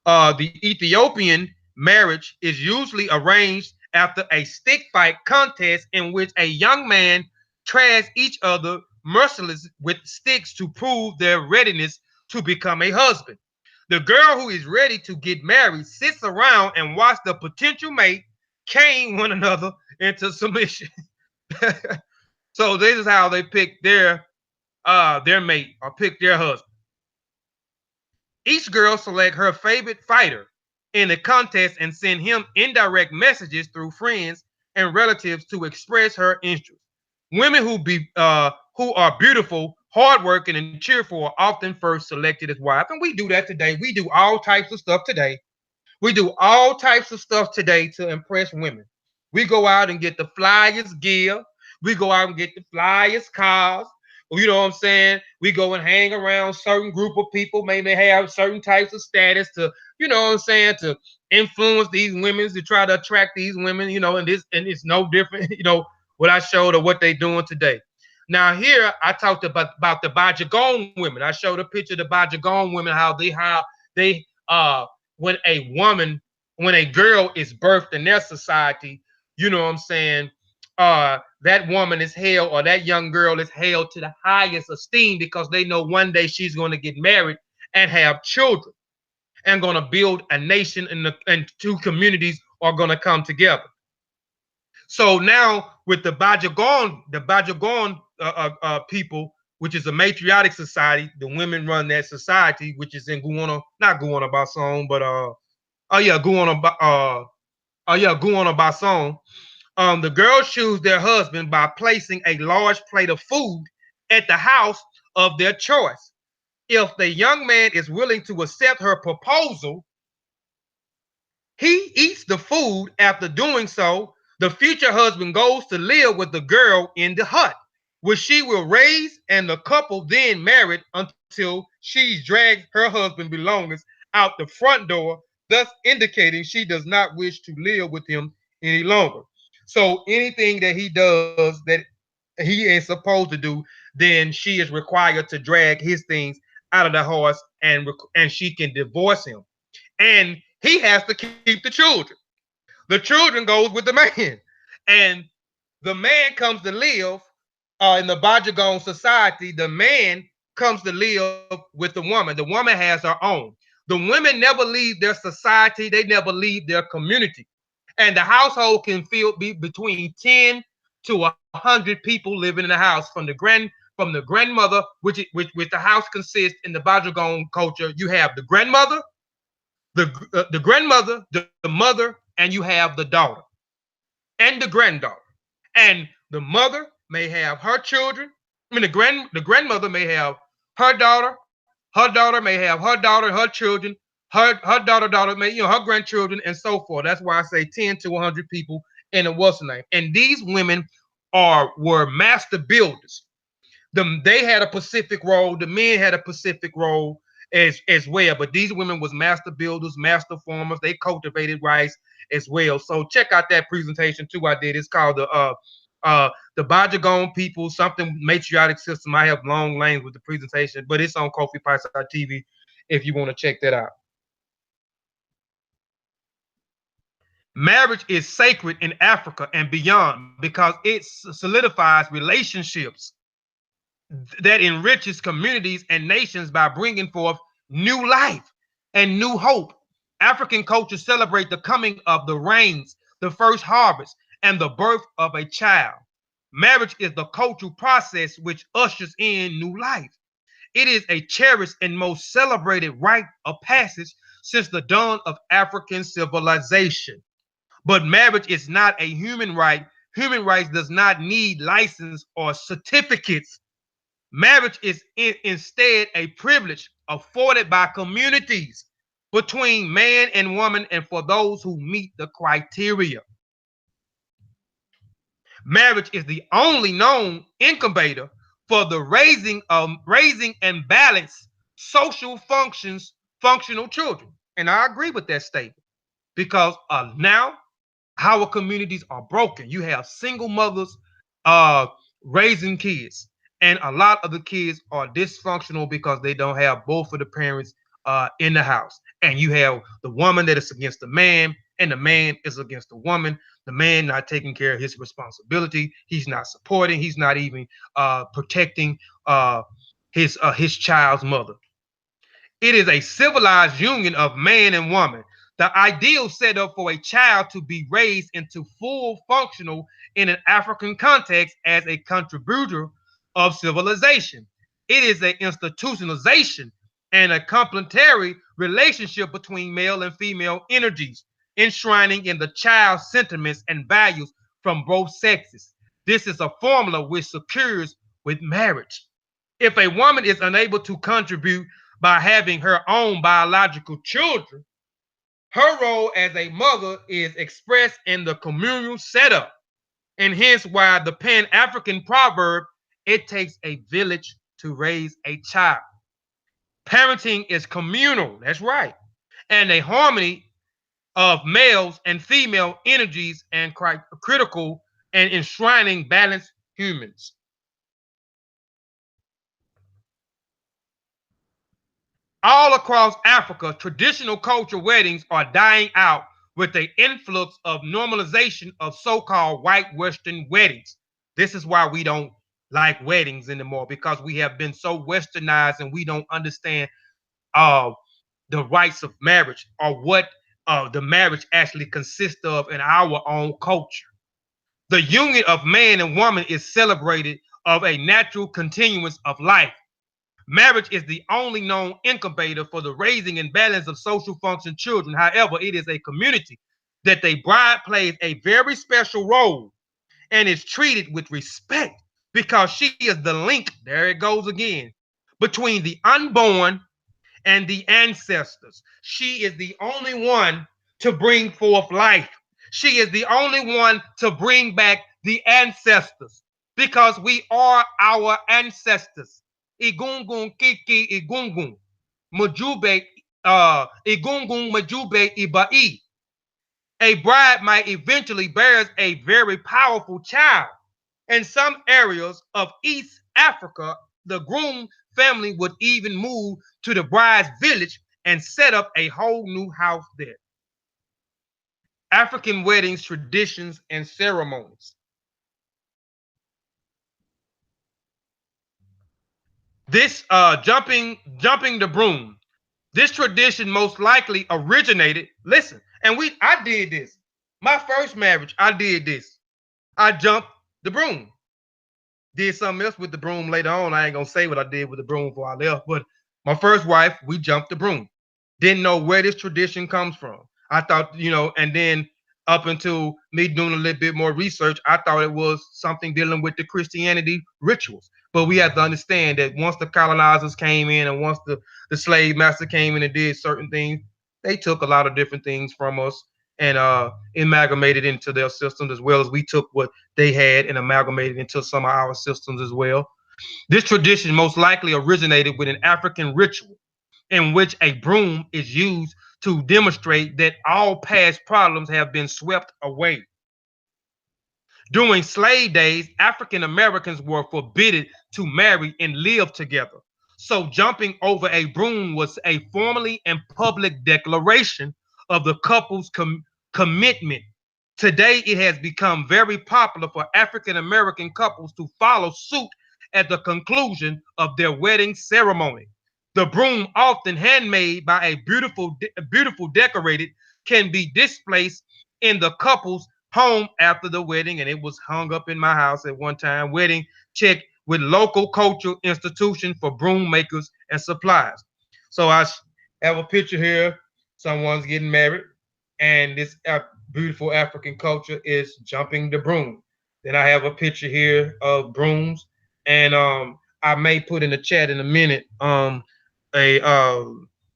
the Ethiopian marriage is usually arranged after a stick fight contest in which a young man trash each other merciless with sticks to prove their readiness to become a husband. The girl who is ready to get married sits around and watch the potential mate cane one another into submission. So this is how they pick their mate or pick their husband. Each girl select her favorite fighter in the contest and send him indirect messages through friends and relatives to express her interest. Women who are beautiful, hardworking, and cheerful are often first selected as wives, and we do that today. We do all types of stuff today. We do all types of stuff today to impress women. We go out and get the flyest gear. We go out and get the flyest cars. You know what I'm saying? We go and hang around certain group of people, maybe have certain types of status to, you know what I'm saying, to influence these women, to try to attract these women, and it's no different, what I showed or what they doing today. Now here I talked about the Bajagon women. I showed a picture of the Bajagon women, how they when when a girl is birthed in their society, you know what I'm saying, that woman is held, or that young girl is held to the highest esteem because they know one day she's going to get married and have children and going to build a nation, and two communities are going to come together. So now with the Bajagon people, which is a matriarchic society, the women run that society, which is in Guyana, not Guyana Basson, but Guyana Basson. The girls choose their husband by placing a large plate of food at the house of their choice. If the young man is willing to accept her proposal, he eats the food. After doing so, the future husband goes to live with the girl in the hut, which she will raise, and the couple then married until she drags her husband's belongings out the front door, thus indicating she does not wish to live with him any longer. So anything that he does that he ain't supposed to do, then she is required to drag his things out of the house, and she can divorce him. And he has to keep the children. The children goes with the man, and the man comes to live in the Bajagon society. The man comes to live with the woman. The woman has her own. The women never leave their society. They never leave their community, and the household can be between 10 to 100 people living in the house, from the grandmother, which the house consists in the Bajagon culture. You have the grandmother, the grandmother, the mother, and you have the daughter and the granddaughter. And the mother may have her children. I mean, the grandmother may have her daughter. Her daughter may have her daughter, her children. Her daughter may, her grandchildren, and so forth. That's why I say 10 to 100 people in a what's the name. And these women were master builders. They had a specific role. The men had a specific role as well. But these women was master builders, master farmers. They cultivated rice as well. So check out that presentation too. I did. It's called the Bajagon people, something matriarchic system. I have long lanes with the presentation, but it's on Kofi Paisa TV if you want to check that out. Marriage is sacred in Africa and beyond because it solidifies relationships that enriches communities and nations by bringing forth new life and new hope. African cultures celebrate the coming of the rains, the first harvest, and the birth of a child. Marriage is the cultural process which ushers in new life. It is a cherished and most celebrated rite of passage since the dawn of African civilization. But marriage is not a human right. Human rights does not need license or certificates. Marriage is instead a privilege afforded by communities between man and woman, and for those who meet the criteria. Marriage is the only known incubator for the raising and balance social functional children. And I agree with that statement because now our communities are broken. You have single mothers raising kids, and a lot of the kids are dysfunctional because they don't have both of the parents in the house. And you have the woman that is against the man, and the man is against the woman. The man not taking care of his responsibility. He's not supporting. He's not even protecting his child's mother. It is a civilized union of man and woman. The ideal setup for a child to be raised into full functional in an African context as a contributor of civilization. It is an institutionalization and a complementary relationship between male and female energies, enshrining in the child's sentiments and values from both sexes. This is a formula which occurs with marriage. If a woman is unable to contribute by having her own biological children, her role as a mother is expressed in the communal setup, and hence why the Pan-African proverb, it takes a village to raise a child. Parenting is communal, that's right, and a harmony of males and female energies and critical and enshrining balanced humans. All across Africa, traditional culture weddings are dying out with the influx of normalization of so-called white Western weddings. This is why we don't like weddings anymore, because we have been so westernized and we don't understand uh, the rights of marriage, or what the marriage actually consists of in our own culture. The union of man and woman is celebrated of a natural continuance of life. Marriage is the only known incubator for the raising and balance of social function children. However, it is a community that the bride plays a very special role and is treated with respect, because she is the link, there it goes again, between the unborn and the ancestors. She is the only one to bring forth life. She is the only one to bring back the ancestors, because we are our ancestors. Igungun kiki igungun. Majube igungun majube ibai. A bride might eventually bear a very powerful child. In some areas of East Africa, the groom family would even move to the bride's village and set up a whole new house there. African weddings, traditions, and ceremonies. This jumping the broom. This tradition most likely originated. Listen, and I did this. My first marriage, I did this. I jumped the broom. Did something else with the broom later on. I ain't gonna say what I did with the broom before I left, but my first wife, we jumped the broom. Didn't know where this tradition comes from. I thought, and then up until me doing a little bit more research, I thought it was something dealing with the Christianity rituals. But we have to understand that once the colonizers came in and once the slave master came in and did certain things, they took a lot of different things from us and amalgamated into their systems, as well as we took what they had and amalgamated into some of our systems as well. This tradition most likely originated with an African ritual in which a broom is used to demonstrate that all past problems have been swept away. During slave days, African Americans were forbidden to marry and live together. So jumping over a broom was a formally and public declaration of the couple's commitment. Today, it has become very popular for African American couples to follow suit at the conclusion of their wedding ceremony. The broom, often handmade by a beautiful decorated, can be displaced in the couple's home after the wedding, and it was hung up in my house at one time. Wedding check with local cultural institution for broom makers and suppliers. So I have a picture here. Someone's getting married, and this beautiful African culture is jumping the broom. Then I have a picture here of brooms, and I may put in the chat in a minute a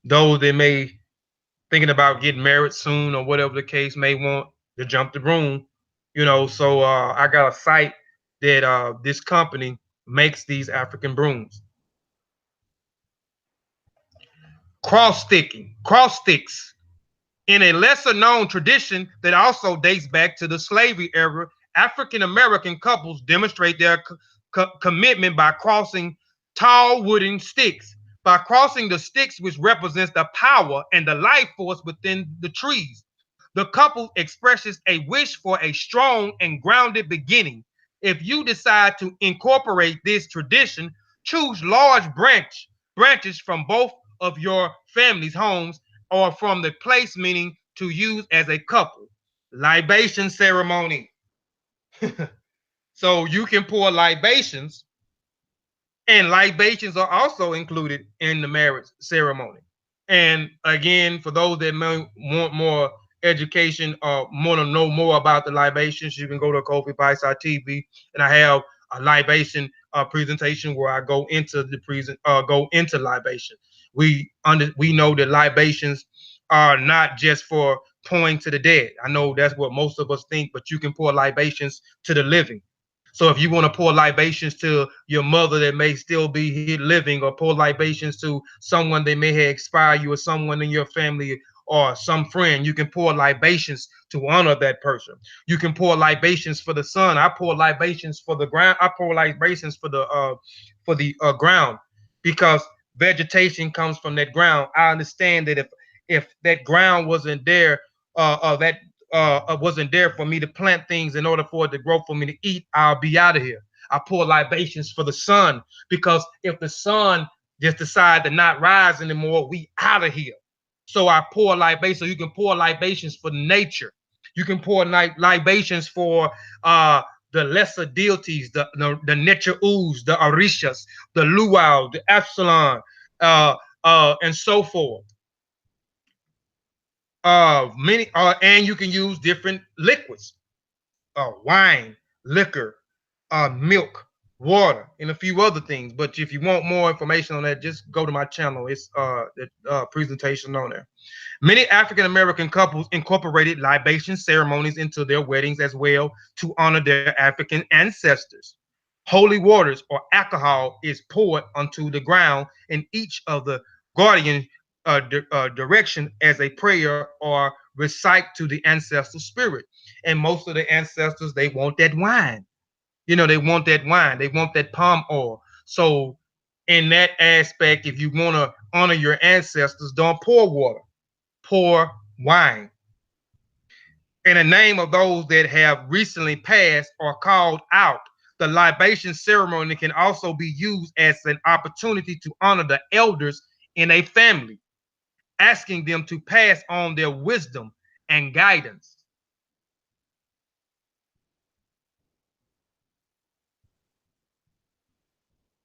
those that may thinking about getting married soon or whatever the case may want to jump the broom, So I got a site that this company makes these African brooms. Cross sticks. In a lesser known tradition that also dates back to the slavery era, African American couples demonstrate their commitment by crossing tall wooden sticks. By crossing the sticks, which represents the power and the life force within the trees. The couple expresses a wish for a strong and grounded beginning. If you decide to incorporate this tradition, choose large branches from both of your family's homes or from the place meaning to use as a couple. Libation ceremony. So you can pour libations, and libations are also included in the marriage ceremony. And again, for those that may want more education or want to know more about the libations, you can go to Kofi Byside TV, and I have a libation presentation where I go into libation. We know that libations are not just for pouring to the dead. I know that's what most of us think, but you can pour libations to the living. So if you want to pour libations to your mother that may still be living, or pour libations to someone that may have expired you, or someone in your family, or some friend, you can pour libations to honor that person. You can pour libations for the sun. I pour libations for the ground. I pour libations for the ground, because vegetation comes from that ground. I understand that if that ground wasn't there, that wasn't there for me to plant things in order for it to grow for me to eat, I'll be out of here. I pour libations for the sun, because if the sun just decide to not rise anymore, we out of here. So I pour libations. So you can pour libations for nature. You can pour libations for the lesser deities, the nature ooze, the orishas, the luau, the epsilon, and so forth. And you can use different liquids, wine, liquor, milk, water, and a few other things. But if you want more information on that, just go to my channel. It's the presentation on there. Many African American couples incorporated libation ceremonies into their weddings as well to honor their African ancestors. Holy waters or alcohol is poured onto the ground in each of the guardian direction as a prayer or recite to the ancestral spirit. And most of the ancestors, they want that wine. They want that wine. They want that palm oil. So in that aspect, if you want to honor your ancestors, don't pour water, pour wine. In the name of those that have recently passed or called out, the libation ceremony can also be used as an opportunity to honor the elders in a family, asking them to pass on their wisdom and guidance.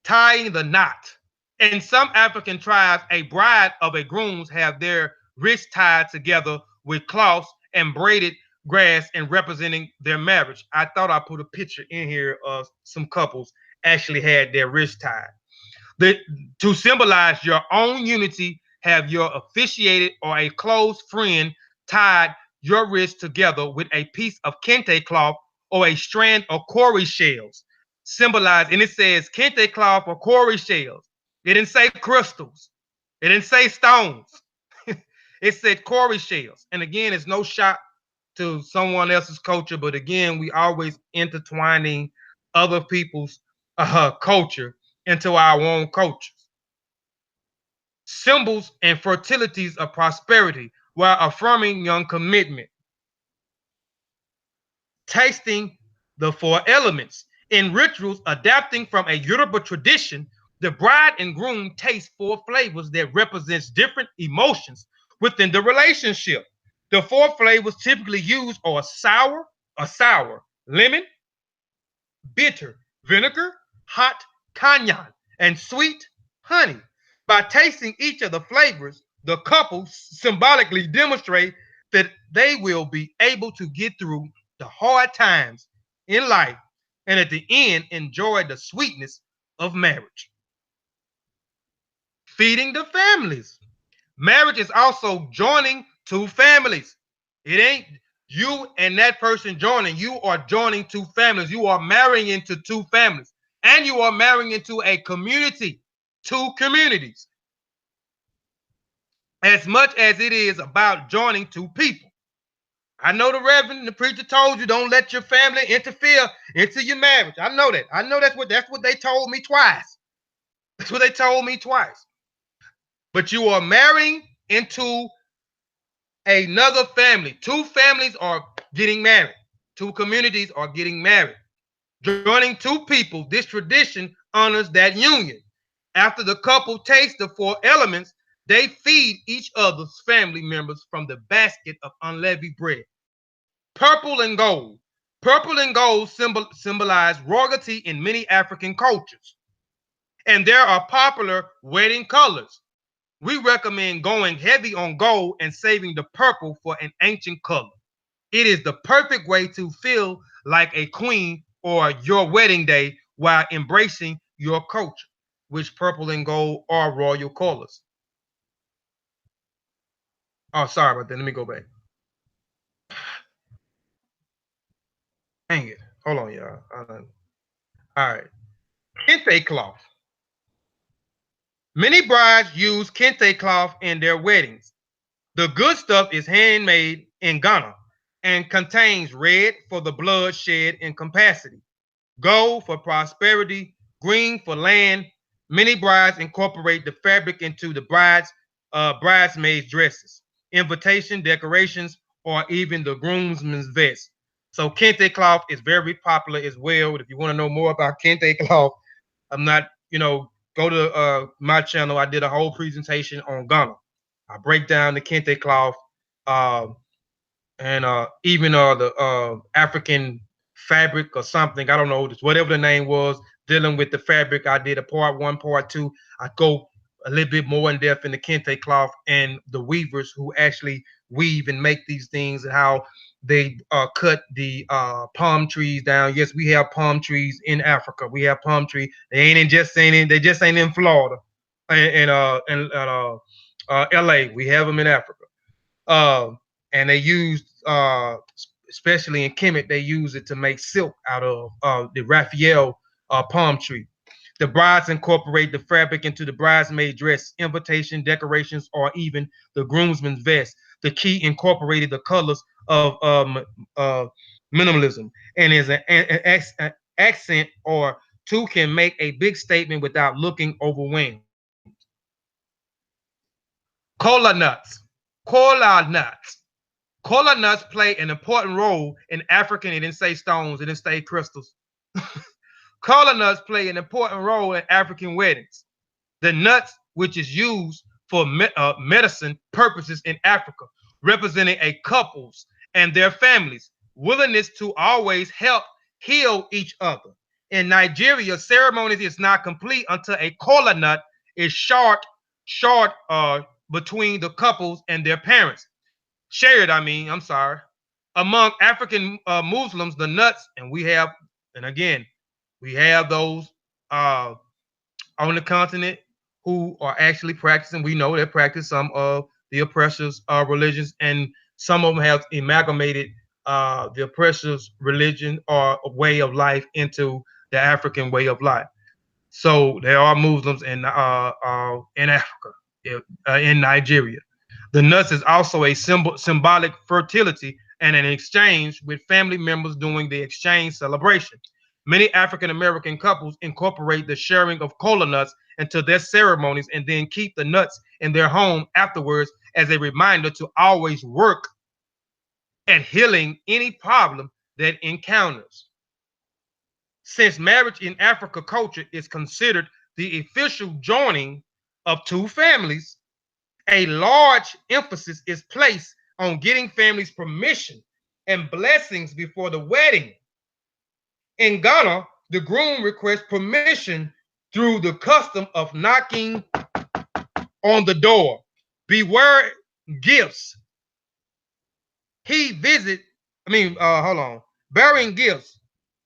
Tying the knot. In some African tribes, a bride of a groom have their wrists tied together with cloths and braided grass and representing their marriage. I thought I put a picture in here of some couples actually had their wrists tied. To symbolize your own unity, have your officiated or a close friend tied your wrists together with a piece of kente cloth or a strand of cowrie shells. Symbolize, and it says kente cloth or cowrie shells. It didn't say crystals. It didn't say stones. It said cowrie shells. And again, it's no shot to someone else's culture, but again, we always intertwining other people's culture into our own cultures. Symbols and fertilities of prosperity while affirming young commitment. Tasting the four elements. In rituals adapting from a Yoruba tradition, the bride and groom taste four flavors that represents different emotions within the relationship. The four flavors typically used are sour, lemon, bitter, vinegar, hot, cognac, and sweet, honey. By tasting each of the flavors, the couple symbolically demonstrate that they will be able to get through the hard times in life and at the end enjoy the sweetness of marriage. Feeding the families. Marriage is also joining two families. It ain't you and that person joining. You are joining two families. You are marrying into two families. And you are marrying into a community, two communities. As much as it is about joining two people. I know the reverend, the preacher told you don't let your family interfere into your marriage. I know that. I know that's what they told me twice. That's what they told me twice. But you are marrying into Another family, two families are getting married, two communities are getting married. Joining two people, this tradition honors that union. After the couple tastes the four elements, they feed each other's family members from the basket of unleavened bread. Purple and gold. Purple and gold symbolize royalty in many African cultures, and there are popular wedding colors. We recommend going heavy on gold and saving the purple for an ancient color. It is the perfect way to feel like a queen or your wedding day while embracing your culture, which purple and gold are royal colors. Oh, sorry about that. Let me go back. Dang it. Hold on, y'all. All right. Kente cloth. Many brides use kente cloth in their weddings. The good stuff is handmade in Ghana and contains red for the blood shed in capacity, gold for prosperity, green for land. Many brides incorporate the fabric into the bridesmaids' dresses, invitation decorations, or even the groomsman's vest. So kente cloth is very popular as well. If you want to know more about kente cloth, I'm not, go to my channel. I did a whole presentation on Ghana. I break down the kente cloth, uh, and even the African fabric or something. I don't know, just whatever the name was, dealing with the fabric. I did a part one, part two. I go a little bit more in depth in the kente cloth and the weavers who actually weave and make these things, and how they cut the palm trees down. Yes, we have palm trees in Africa. We have palm trees. They just ain't in Florida and LA. We have them in Africa. Uh, and they used, especially in Kemet, they use it to make silk out of the Raphael palm tree. The brides incorporate the fabric into the bridesmaid dress, invitation decorations, or even the groomsman's vest. The key incorporated the colors of minimalism, and is an accent or two can make a big statement without looking overwhelmed. Cola nuts. Cola nuts. Cola nuts play an important role in African, it didn't say stones, it didn't say crystals. Cola nuts play an important role in African weddings. The nuts, which is used for medicine purposes in Africa, representing a couple's and their families' willingness to always help heal each other. In Nigeria, ceremonies is not complete until a cola nut is short between the couples and their parents. Shared, I mean, I'm sorry. Among African Muslims, the nuts, and we have, and again, we have those uh, on the continent who are actually practicing. We know they practice some of the oppressors' religions, and some of them have amalgamated the oppressors' religion or way of life into the African way of life. So there are Muslims in Africa, in Nigeria. The nuts is also a symbolic fertility and an exchange with family members during the exchange celebration. Many African American couples incorporate the sharing of cola nuts into their ceremonies and then keep the nuts in their home afterwards as a reminder to always work at healing any problem that encounters. Since marriage in Africa culture is considered the official joining of two families, a large emphasis is placed on getting families' permission and blessings before the wedding. In Ghana, the groom requests permission through the custom of knocking on the door. Beware gifts. He visit, hold on. Bearing gifts.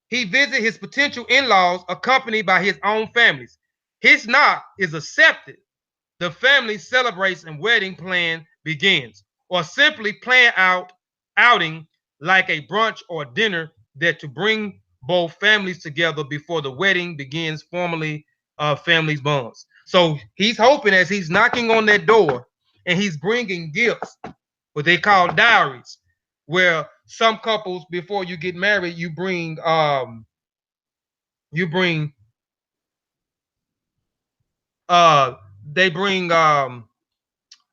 He visit his potential in-laws accompanied by his own families. His knock is accepted. The family celebrates and wedding plan begins, or simply plan outing like a brunch or dinner that to bring both families together before the wedding begins formally families bonds. So he's hoping as he's knocking on that door and he's bringing gifts, what they call dowries, where some couples before you get married you bring uh they bring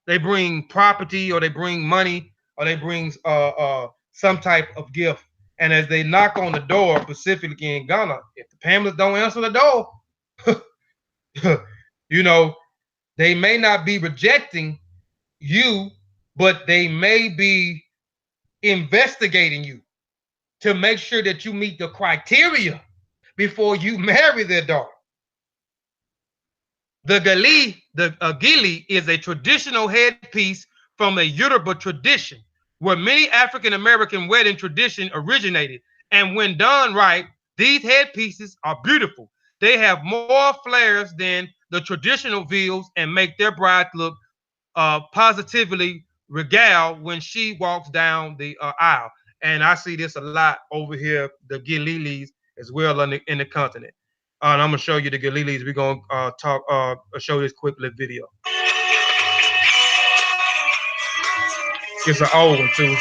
they bring property or they bring money or they bring some type of gift. And as they knock on the door, specifically in Ghana, if the Pamela's don't answer the door, you know, they may not be rejecting you, but they may be investigating you to make sure that you meet the criteria before you marry their daughter. The gili is a traditional headpiece from a Yoruba tradition where many African American wedding tradition originated. And when done right, these headpieces are beautiful. They have more flares than the traditional veils and make their bride look positively regal when she walks down the aisle. And I see this a lot over here, the gililis as well in the continent. And I'm gonna show you the galilis. We're gonna show this quick little video. It's an old one too.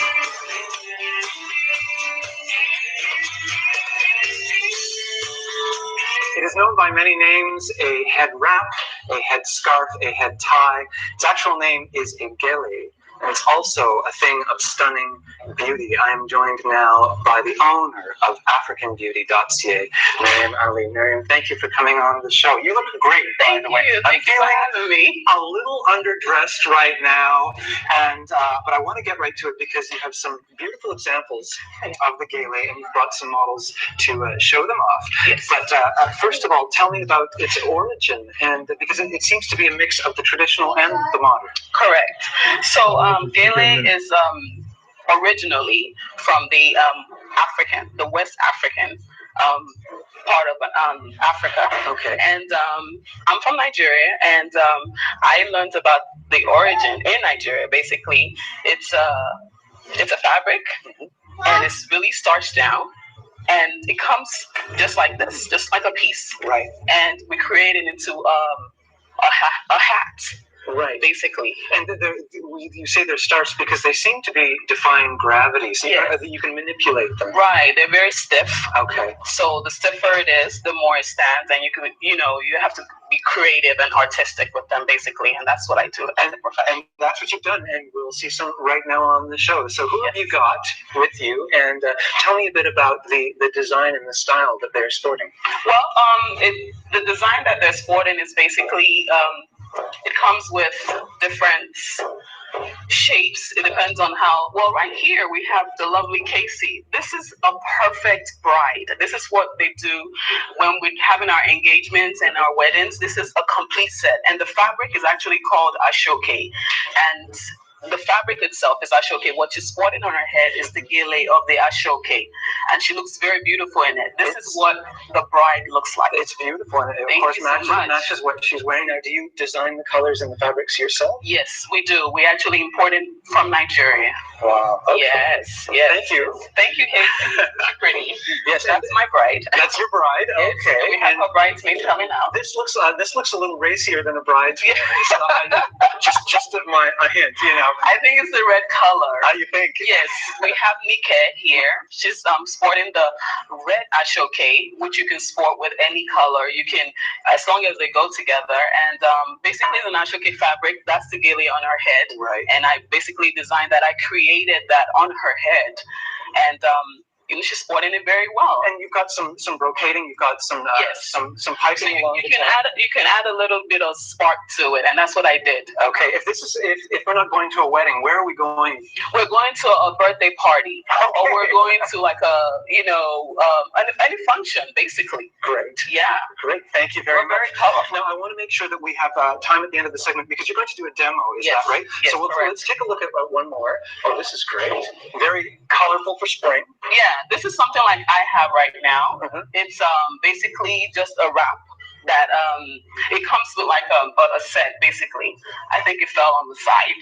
It is known by many names: a head wrap, a head scarf, a head tie. Its actual name is a gele, and it's also a thing of stunning beauty. I am joined now by the owner of AfricanBeauty.ca, Miriam Ali. Miriam, thank you for coming on the show. You look great, by the way. Thank you for having me. A little underdressed right now, and but I want to get right to it because you have some beautiful examples of the gele, and you've brought some models to show them off. Yes. But first of all, tell me about its origin, and because it seems to be a mix of the traditional and the modern. Correct. So gele is originally from the West African part of Africa. Okay. And I'm from Nigeria, and I learned about the origin in Nigeria. Basically, it's a fabric, and it's really starched down. And it comes just like this, just like a piece. Right. And we create it into a hat. Right. Basically. And you say they're starched because they seem to be defying gravity. So you can manipulate them. Right. They're very stiff. Okay. So the stiffer it is, the more it stands, and you have to be creative and artistic with them, basically. And that's what I do as a profession. And that's what you've done. And we'll see some right now on the show. So who have you got with you? And tell me a bit about the design and the style that they're sporting. Well, the design that they're sporting is basically it comes with different shapes. It depends on how. Well, right here we have the lovely Casey. This is a perfect bride. This is what they do when we're having our engagements and our weddings. This is a complete set, and the fabric is actually called ashoke. And the fabric itself is ashoke. What she's sporting on her head is the gele of the ashoke, and she looks very beautiful in it. This is what the bride looks like. It's beautiful, and it of course matches what she's wearing. Now, do you design the colors and the fabrics yourself? Yes, we do. We actually import it from Nigeria. Wow. Okay. Yes. Thank you. Thank you, Casey. You're pretty. Yes, that's my bride. That's your bride. Okay. We have a bridesmaid coming out. This looks a little racier than a bride's. Yeah. just a hint, I think it's the red color. You think? Yes. We have Nike here. She's sporting the red ashoke, which you can sport with any color. You can, as long as they go together. And basically, the ashoke fabric, that's the gele on her head. Right. And I basically designed that. I created that on her head. And she's sporting it very well. And you've got some brocading. You've got some piping. So you can add a little bit of spark to it, and that's what I did. Okay. If we're not going to a wedding, where are we going? We're going to a birthday party, or we're going to like any function, basically. Great. Yeah. Great. Thank you very much. Very colorful. Now I want to make sure that we have time at the end of the segment because you're going to do a demo. Is Yes. that right? Yes, so let's take a look at one more. Oh, this is great. Very colorful for spring. Yeah. This is something like I have right now. Mm-hmm. It's basically just a wrap that it comes with like a set, basically. I think it fell on the side.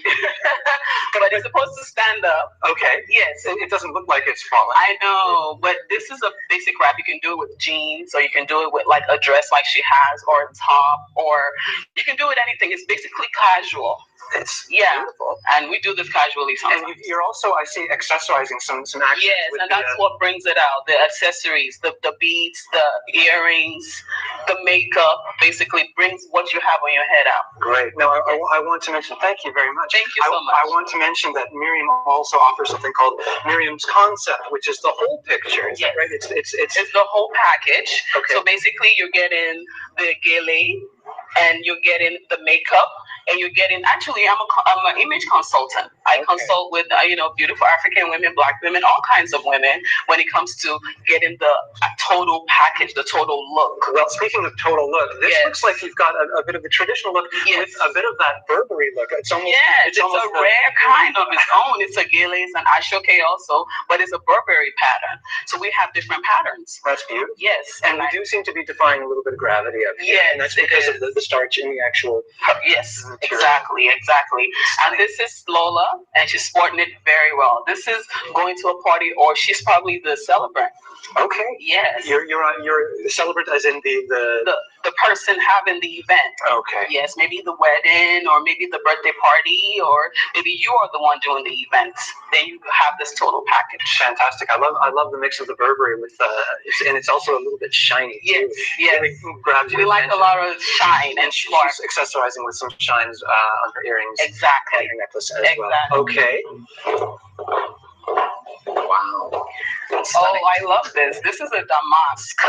But it's supposed to stand up. Okay. Yes. It doesn't look like it's fallen. I know, but this is a basic wrap. You can do it with jeans, or you can do it with like a dress like she has, or a top, or you can do it anything. It's basically casual. It's beautiful. And we do this casually sometimes. And you're also, I see, accessorizing some action. Yes, and that's what brings it out. The accessories, the beads, the earrings, the makeup, basically brings what you have on your head out. Great. Now, I want to mention, thank you very much. Thank you so much. I want to mention that Miriam also offers something called Miriam's Concept, which is the whole picture. Is that right? It's the whole package. Okay. So basically, you're getting the gele, and you're getting the makeup, and you're getting, actually, I'm an image consultant. I consult with, beautiful African women, Black women, all kinds of women when it comes to getting the total package, the total look. Well, speaking of total look, this looks like you've got a bit of a traditional look with a bit of that Burberry look. It's almost, it's almost a rare kind of its own. It's a gele, it's an ashoke also, but it's a Burberry pattern. So we have different patterns. That's beautiful. Yes. And we do seem to be defying a little bit of gravity up here. Yes, and that's because of the starch in the actual material. Exactly. And this is Lola, and she's sporting it very well. This is going to a party, or she's probably the celebrant. Okay. Yes. You're the celebrant, as in the person having the event. Okay. Yes, maybe the wedding, or maybe the birthday party, or maybe you are the one doing the event. Then you have this total package. Fantastic. I love the mix of the Burberry with and it's also a little bit shiny. Yes. Too. Yes. It really grabs your attention. Like a lot of shine and spark. She's accessorizing with some shines on her earrings. Exactly. And her necklace as well. Okay. Wow. Oh, I love this. This is a damask.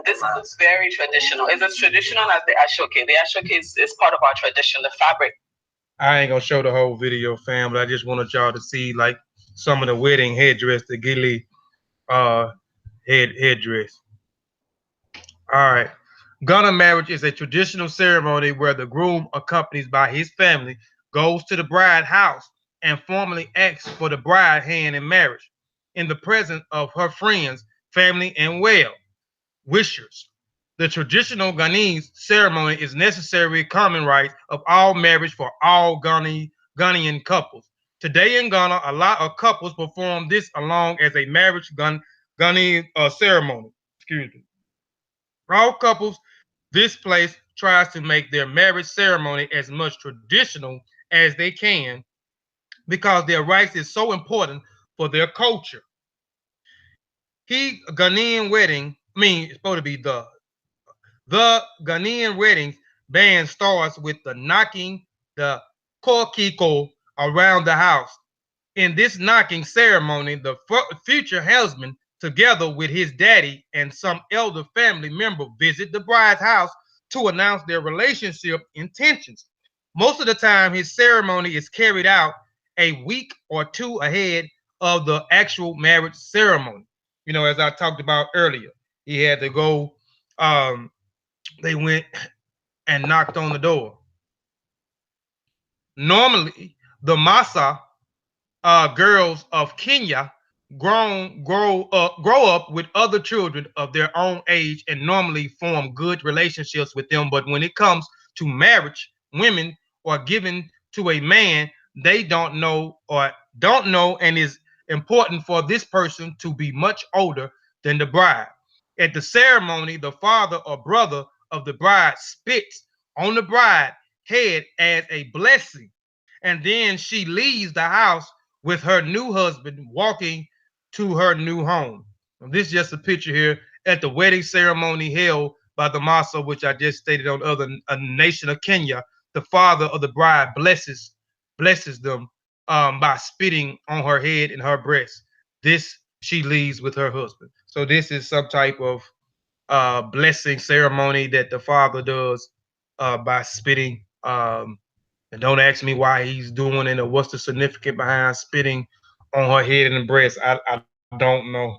This is very traditional. It's as traditional as the ashoke. The ashoke is part of our tradition, the fabric. I ain't gonna show the whole video, fam, but I just wanted y'all to see like some of the wedding headdress, the gili headdress. All right. Ghana marriage is a traditional ceremony where the groom, accompanied by his family, goes to the bride's house and formally asks for the bride's hand in marriage in the presence of her friends, family, and well-wishers. The traditional Ghanaian ceremony is necessary common right of all marriage for all Ghanaian couples. Today in Ghana, a lot of couples perform this along as a marriage Ghanaian ceremony. Excuse me. For all couples, this place tries to make their marriage ceremony as much traditional as they can because their rights is so important for their culture. Ghanaian wedding, it's supposed to be the Ghanaian wedding band starts with the knocking the kokiko around the house. In this knocking ceremony, the future husband, together with his daddy and some elder family member, visit the bride's house to announce their relationship intentions. Most of the time, his ceremony is carried out a week or two ahead of the actual marriage ceremony. As I talked about earlier, he had to go, they went and knocked on the door. Normally, the Masa girls of Kenya grow up with other children of their own age and normally form good relationships with them. But when it comes to marriage, women are given to a man they don't know, and is important for this person to be much older than the bride. At the ceremony, the father or brother of the bride spits on the bride's head as a blessing, and then she leaves the house with her new husband walking to her new home. This is just a picture here at the wedding ceremony held by the Masa, which I just stated on a nation of Kenya. The father of the bride blesses them by spitting on her head and her breast. This she leaves with her husband. So this is some type of blessing ceremony that the father does by spitting. And don't ask me why he's doing it or what's the significance behind spitting on her head and breast. I don't know.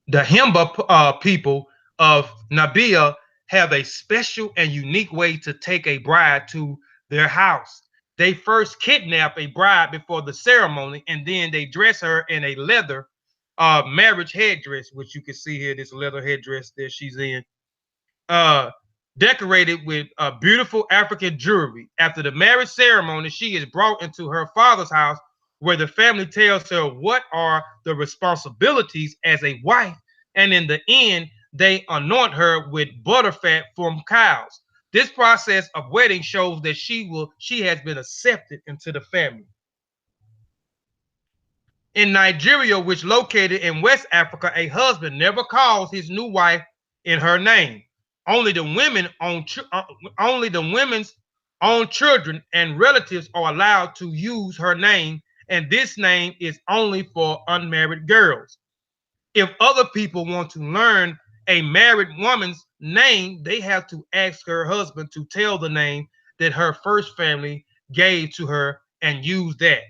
The Himba people of Nabia have a special and unique way to take a bride to their house. They first kidnap a bride before the ceremony, and then they dress her in a leather marriage headdress, which you can see here, this leather headdress that she's in, decorated with beautiful African jewelry. After the marriage ceremony, she is brought into her father's house, where the family tells her what are the responsibilities as a wife, and in the end, they anoint her with butterfat from cows. This process of wedding shows that she has been accepted into the family. In Nigeria, which located in West Africa, a husband never calls his new wife in her name. Only the women's own children and relatives are allowed to use her name, and this name is only for unmarried girls. If other people want to learn a married woman's name, they have to ask her husband to tell the name that her first family gave to her and use that.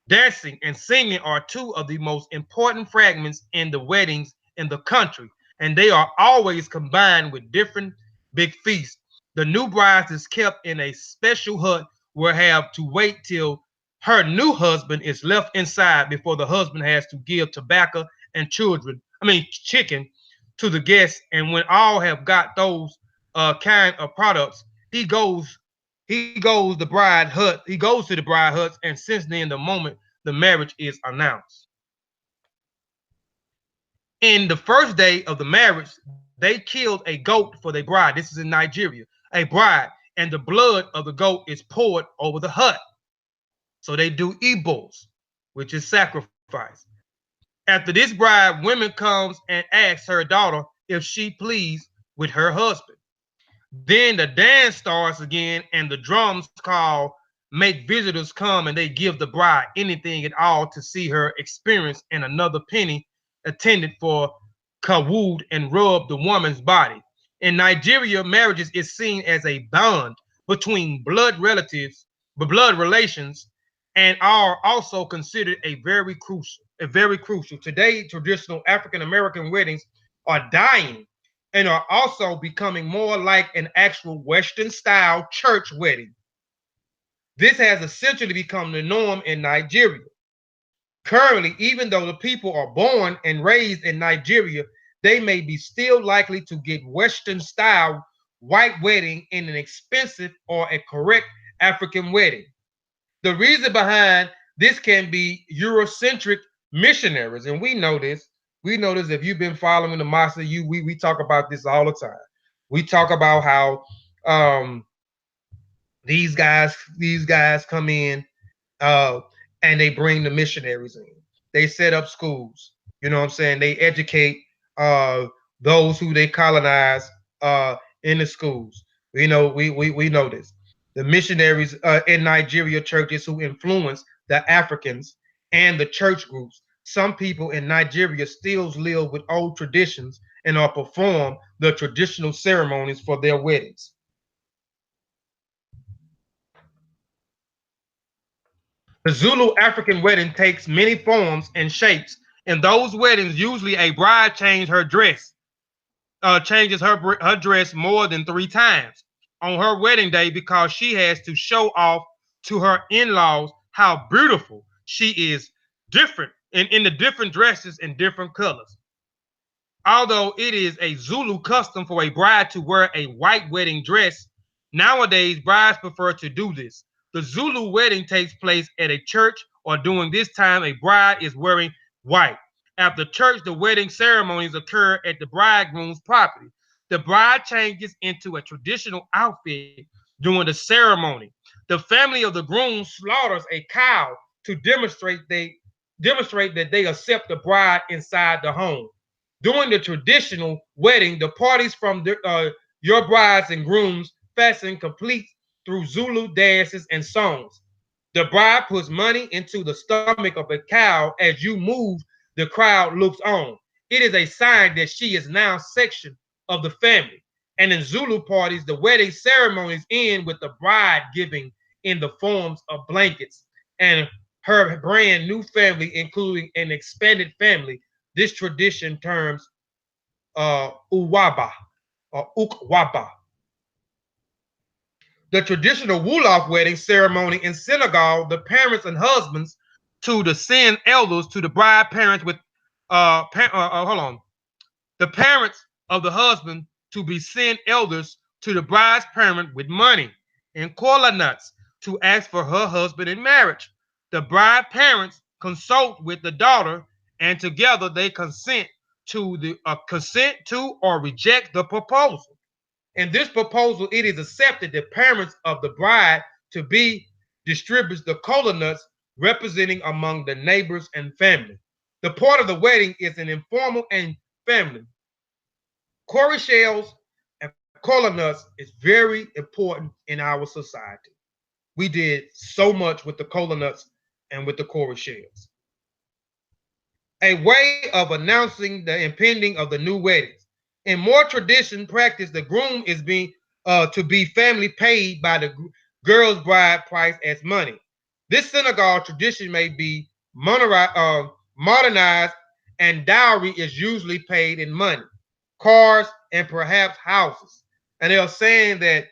Dancing and singing are two of the most important fragments in the weddings in the country, and they are always combined with different big feasts. The new bride is kept in a special hut where have to wait till her new husband is left inside before the husband has to give tobacco and chicken to the guests. And when all have got those kind of products, he goes to the bride huts, and since then the moment the marriage is announced. In the first day of the marriage, they killed a goat for the bride. This is in Nigeria, a bride, and the blood of the goat is poured over the hut. So they do ebos, which is sacrifice. After this bride, women comes and asks her daughter if she pleased with her husband. Then the dance starts again, and the drums call make visitors come, and they give the bride anything at all to see her experience, and another penny attended for kawud and rub the woman's body. In Nigeria, marriages is seen as a bond between blood relations, and are also considered a very crucial. Today, traditional African American weddings are dying and are also becoming more like an actual Western style church wedding. This has essentially become the norm in Nigeria. Currently, even though the people are born and raised in Nigeria, they may be still likely to get Western style white wedding in an expensive or a correct African wedding. The reason behind this can be Eurocentric missionaries, and we know this. We know this if you've been following the Masa, we talk about this all the time. We talk about how these guys come in and they bring the missionaries in. They set up schools. You know what I'm saying? They educate those who they colonize in the schools. We know this. The missionaries in Nigeria churches who influence the Africans and the church groups. Some people in Nigeria still live with old traditions and are perform the traditional ceremonies for their weddings. The Zulu African wedding takes many forms and shapes. In those weddings, usually a bride changes her dress more than 3 times on her wedding day because she has to show off to her in-laws how beautiful she is, different in the different dresses and different colors. Although it is a Zulu custom for a bride to wear a white wedding dress, nowadays brides prefer to do this. The Zulu wedding takes place at a church, or during this time a bride is wearing white. After church, the wedding ceremonies occur at the bridegroom's property. The bride changes into a traditional outfit during the ceremony. The family of the groom slaughters a cow to demonstrate that they accept the bride inside the home. During the traditional wedding, the parties from your brides and grooms fasten complete through Zulu dances and songs. The bride puts money into the stomach of a cow. As you move, the crowd looks on. It is a sign that she is now section of the family. And in Zulu parties, the wedding ceremonies end with the bride giving in the forms of blankets and her brand new family, including an expanded family. This tradition terms uwaba or ukwaba. The traditional Wolof wedding ceremony in Senegal, the parents and husbands to the send elders to the bride parents with the parents of the husband to be sent elders to the bride's parent with money and kola nuts to ask for her husband in marriage. The bride parents consult with the daughter, and together they consent to or reject the proposal. In this proposal, it is accepted that parents of the bride to be distributes the cola nuts representing among the neighbors and family. The part of the wedding is an informal and family. Corey shells and cola nuts is very important in our society. We did so much with the cola nuts and with the Corey shells. A way of announcing the impending of the new weddings. In more tradition practice, the groom is being to be family paid by the girl's bride price as money. This synagogue tradition may be modernized, and dowry is usually paid in money, cars, and perhaps houses. And they're saying that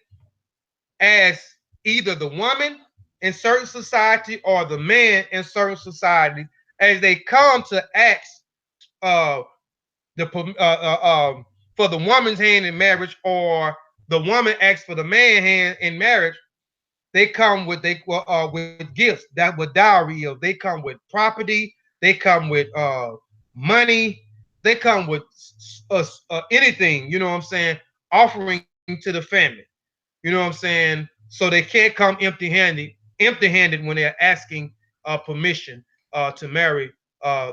as either the woman in certain society or the man in certain societies, as they come to ask uh, the for the woman's hand in marriage, or the woman asks for the man hand in marriage, they come with gifts that with dowry of. They come with property. They come with money. They come with anything. You know what I'm saying? Offering to the family. You know what I'm saying? So they can't come empty-handed when they're asking permission to marry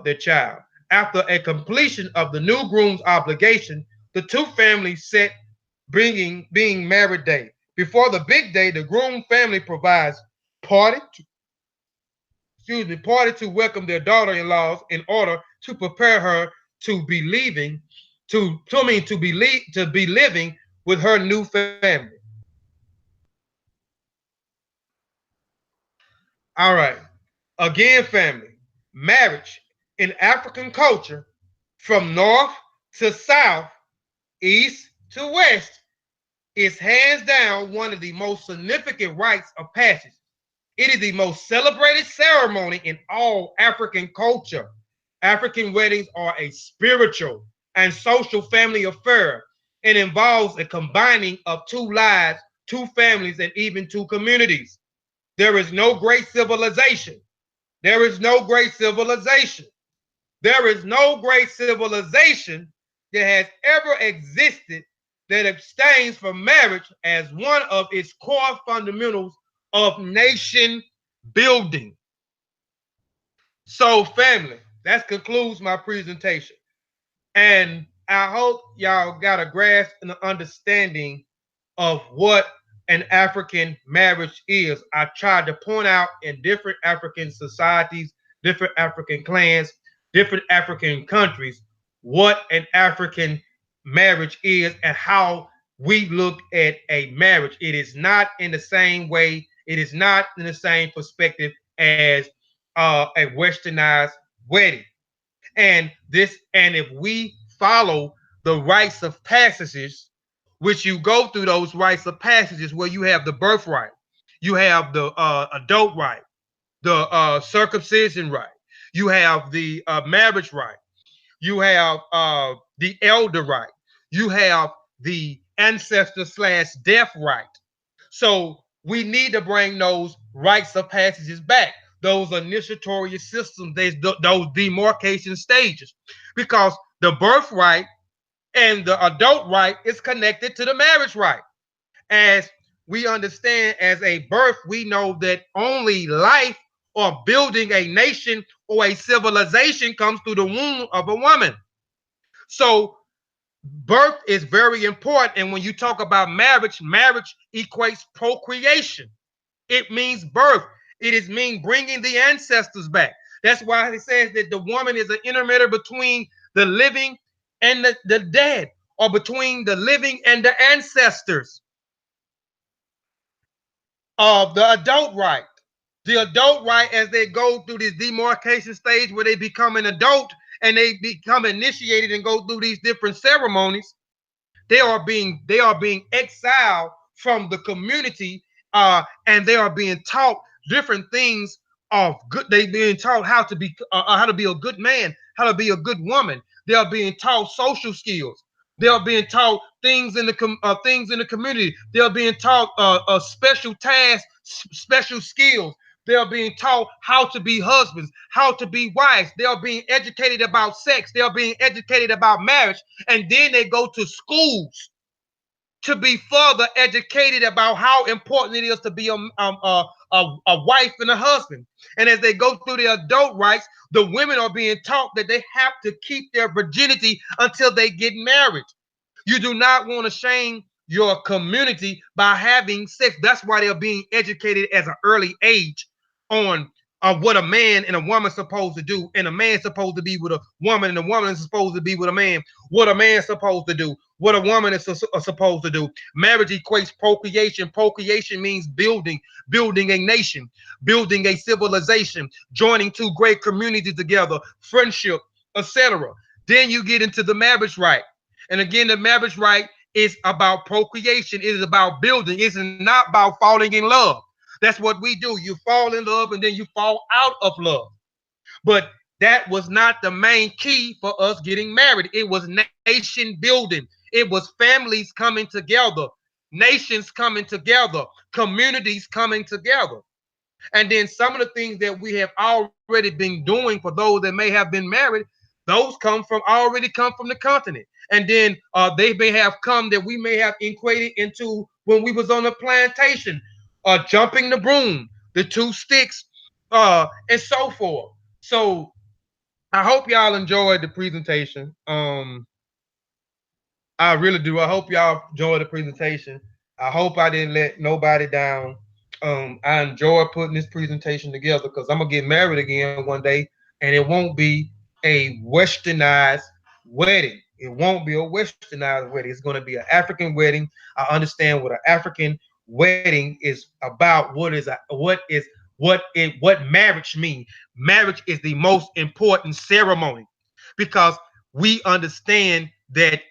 their child. After a completion of the new groom's obligation, the two families set bringing being married day. Before the big day, the groom family provides party to, party to welcome their daughter-in-laws in order to prepare her to be leaving to be living with her new family. All right. Again, family, marriage in African culture from north to south, east to west is hands down one of the most significant rites of passage. It is the most celebrated ceremony in all African culture. African weddings are a spiritual and social family affair and involves a combining of two lives, two families, and even two communities. There is no great civilization. There is no great civilization. There is no great civilization that has ever existed that abstains from marriage as one of its core fundamentals of nation building. So, family, that concludes my presentation. And I hope y'all got a grasp and an understanding of what an African marriage is. I tried to point out in different African societies, different African clans, different African countries, what an African marriage is and how we look at a marriage. It is not in the same way, it is not in the same perspective as a westernized wedding. And if we follow the rites of passages, which you go through those rites of passages where you have the birthright, you have the adult right, the circumcision right, you have the marriage right, you have the elder right, you have the ancestor slash death right. So we need to bring those rites of passages back, those initiatory systems, those demarcation stages, because the birthright and the adult right is connected to the marriage right. As we understand, as a birth, we know that only life or building a nation or a civilization comes through the womb of a woman. So birth is very important. And when you talk about marriage, marriage equates procreation. It means birth. It is mean bringing the ancestors back. That's why it says that the woman is an intermediary between the living and the dead, or between the living and the ancestors of the adult right. The adult right, as they go through this demarcation stage where they become an adult and they become initiated and go through these different ceremonies, they are being exiled from the community, and they are being taught different things of good. They being taught how to be a good man, how to be a good woman. They are being taught social skills. They are being taught things in the community. They are being taught special tasks, special skills. They are being taught how to be husbands, how to be wives. They are being educated about sex. They are being educated about marriage. And then they go to schools to be further educated about how important it is to be a wife and a husband. And as they go through their adult rights, the women are being taught that they have to keep their virginity until they get married. You do not want to shame your community by having sex. That's why they're being educated at an early age on what a man and a woman supposed to do, and a man's supposed to be with a woman, and a woman is supposed to be with a man. What a man's supposed to do, what a woman is supposed to do. Marriage equates procreation. Procreation means building a nation, building a civilization, joining two great communities together, friendship, etc. Then you get into the marriage right. And again, the marriage right is about procreation. It is about building. It's not about falling in love. That's what we do. You fall in love and then you fall out of love. But that was not the main key for us getting married. It was nation building. It was families coming together, nations coming together, communities coming together. And then some of the things that we have already been doing for those that may have been married, those already come from the continent. And then they may have come that we may have equated into when we was on a plantation, jumping the broom, the two sticks, and so forth. So I hope y'all enjoyed the presentation. I really do. I hope y'all enjoyed the presentation. I hope I didn't let nobody down. I enjoy putting this presentation together because I'm gonna get married again one day, and it won't be a westernized wedding. It won't be a westernized wedding. It's gonna be an African wedding. I understand what an African wedding is about. What marriage means. Marriage is the most important ceremony because we understand that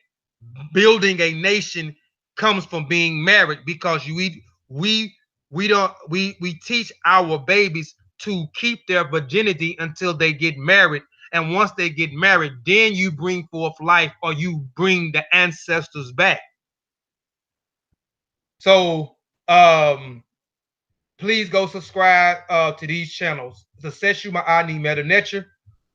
building a nation comes from being married because we we teach our babies to keep their virginity until they get married, and once they get married then you bring forth life or you bring the ancestors back. So please go subscribe to these channels. Sesshuma Ani Meta Nature.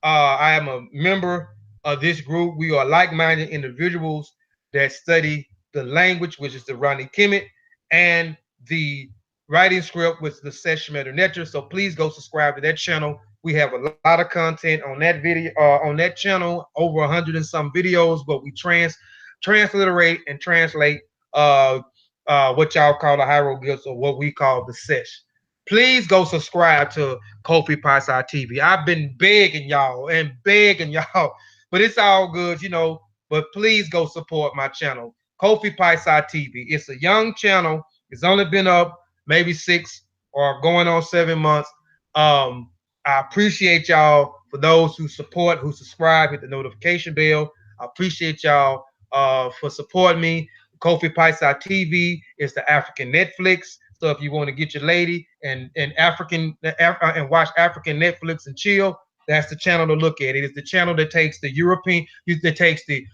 I am a member of this group. We are like-minded individuals that study the language, which is the Rani Kemet, and the writing script, which is the Sesshuma Meta Nature. So please go subscribe to that channel. We have a lot of content on that video, on that channel, over 100 and some videos, but we transliterate and translate what y'all call the hieroglyphs or what we call the sesh. Please go subscribe to Kofi Paisai TV. I've been begging y'all and begging y'all, but it's all good, you know. But please go support my channel, Kofi Paisai TV. It's a young channel. It's only been up maybe 6 or going on 7 months. I appreciate y'all for those who support, who subscribe, hit the notification bell. I appreciate y'all for supporting me. Kofi Paisai TV is the African Netflix. So if you want to get your lady and watch African Netflix and chill, that's the channel to look at. It is the channel that takes the European, that takes the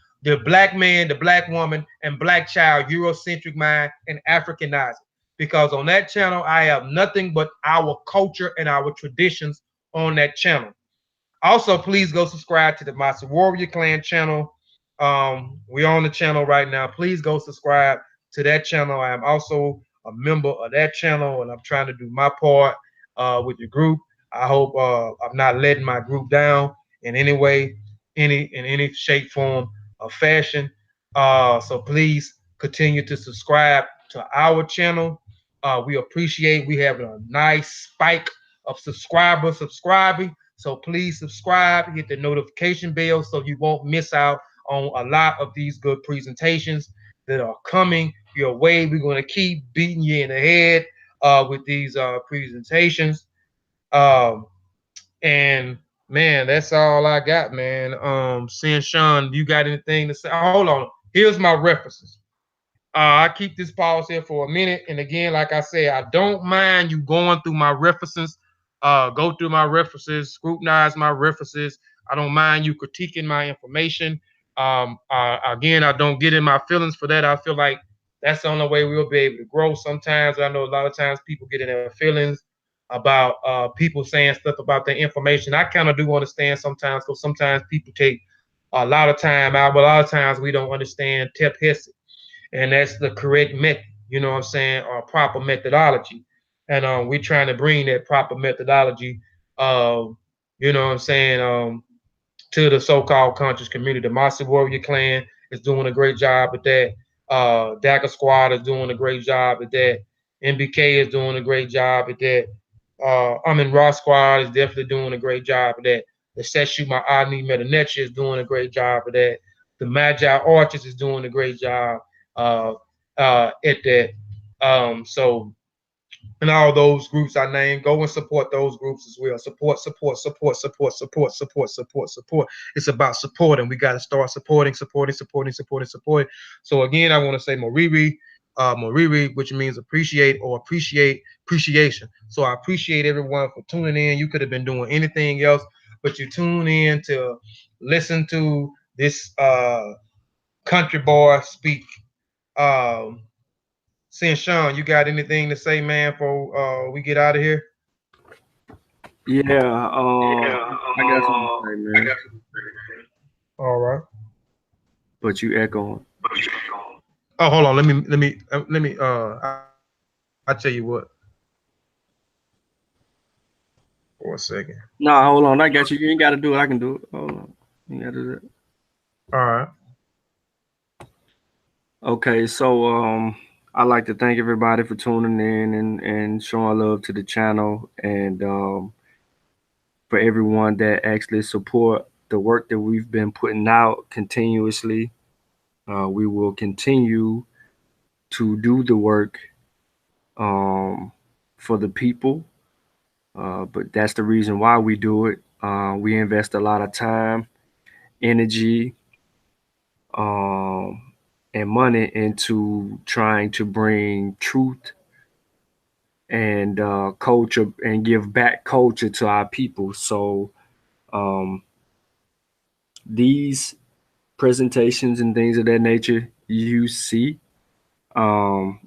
black man, the black woman, and black child Eurocentric mind and Africanize it. Because on that channel, I have nothing but our culture and our traditions on that channel. Also, please go subscribe to the Master Warrior Clan channel. We're on the channel right now. Please go subscribe to that channel. I am also a member of that channel, and I'm trying to do my part with the group. I hope I'm not letting my group down in any way, in any shape, form, or fashion. So please continue to subscribe to our channel. We appreciate. We have a nice spike of subscribers subscribing. So please subscribe, hit the notification bell so you won't miss out on a lot of these good presentations that are coming your way. We're going to keep beating you in the head with these presentations. And man, that's all I got, man. Seeing Sean, you got anything to say? Hold on. Here's my references. I keep this pause here for a minute. And again, like I said, I don't mind you going through my references. Go through my references, scrutinize my references. I don't mind you critiquing my information. Again, I don't get in my feelings for that. I feel like that's the only way we'll be able to grow. Sometimes I know a lot of times people get in their feelings about people saying stuff about their information. I kind of do understand sometimes because sometimes people take a lot of time out, but a lot of times we don't understand Tep Hesse. and that's the correct method. You know what I'm saying, or proper methodology. And we're trying to bring that proper methodology. Uh, you know what I'm saying. To the so-called conscious community. The Mossy Warrior Clan is doing a great job at that. Dagger Squad is doing a great job at that. MBK is doing a great job at that. Raw Squad is definitely doing a great job of that. The Seshu Ma'ani Metanetra is doing a great job of that. The Magi Archers is doing a great job uh, at that. So and all those groups I named, go and support those groups as well. Support, support, support, support, support, support, support, support. It's about supporting. We got to start supporting, supporting, supporting, supporting, supporting. So again, I want to say Moriri, which means appreciate or appreciation. So I appreciate everyone for tuning in. You could have been doing anything else, but you tune in to listen to this country boy speak. Um, Saying Sean, you got anything to say, man, before we get out of here? Yeah, Yeah, I got something to say, I man. got some things. All right. But you echoing. Oh, hold on. Let me. I tell you what. For a second. Nah, hold on. I got you. You ain't got to do it. I can do it. Hold on. You ain't got to do that. All right. Okay, so I'd like to thank everybody for tuning in and showing love to the channel, and for everyone that actually support the work that we've been putting out continuously. We will continue to do the work um, for the people, but that's the reason why we do it. We invest a lot of time, energy, um, and money into trying to bring truth and culture and give back culture to our people. So um, these presentations and things of that nature you see, um,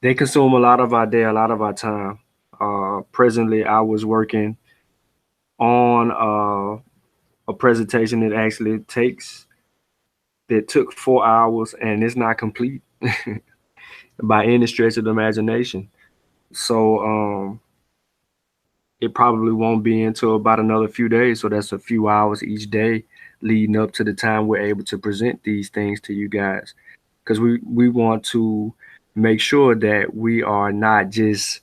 they consume a lot of our day, a lot of our time. Presently, I was working on a presentation that took 4 hours, and it's not complete by any stretch of the imagination. So it probably won't be until about another few days. So that's a few hours each day leading up to the time we're able to present these things to you guys. Because we want to make sure that we are not just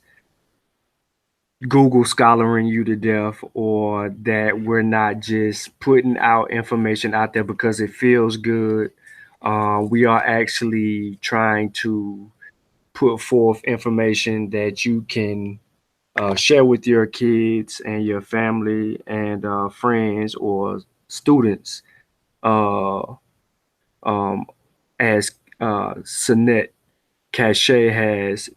Google scholaring you to death, or that we're not just putting out information out there because it feels good. We are actually trying to put forth information that you can share with your kids and your family and friends or students. Uh, um, as Sinette Cachet has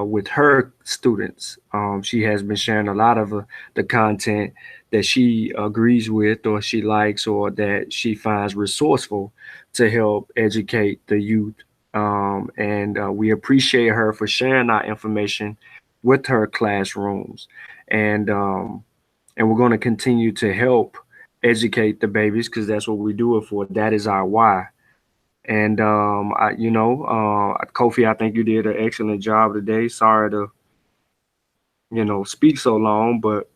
with her students. She has been sharing a lot of the content that she agrees with, or she likes, or that she finds resourceful to help educate the youth. And we appreciate her for sharing that information with her classrooms. And and we're going to continue to help educate the babies because that's what we do it for. That is our why. And Kofi, I think you did an excellent job today. Sorry to speak so long, but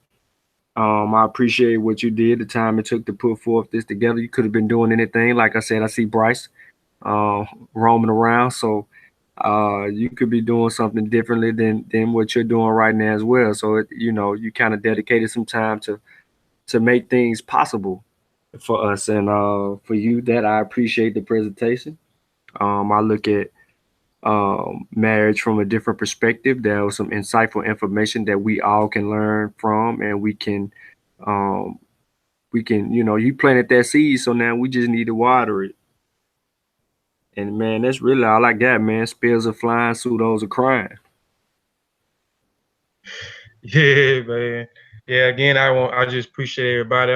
I appreciate what you did, the time it took to put forth this together. You could have been doing anything. Like I said, I see Bryce uh, roaming around, so you could be doing something differently than what you're doing right now as well. So you kind of dedicated some time to make things possible for us, and for you, that I appreciate the presentation. I look at marriage from a different perspective. There was some insightful information that we all can learn from, and um, you planted that seed, so now we just need to water it. And man, that's really all I got, man. Spills are flying, pseudos are crying. Yeah, man. Yeah, again, I just appreciate everybody.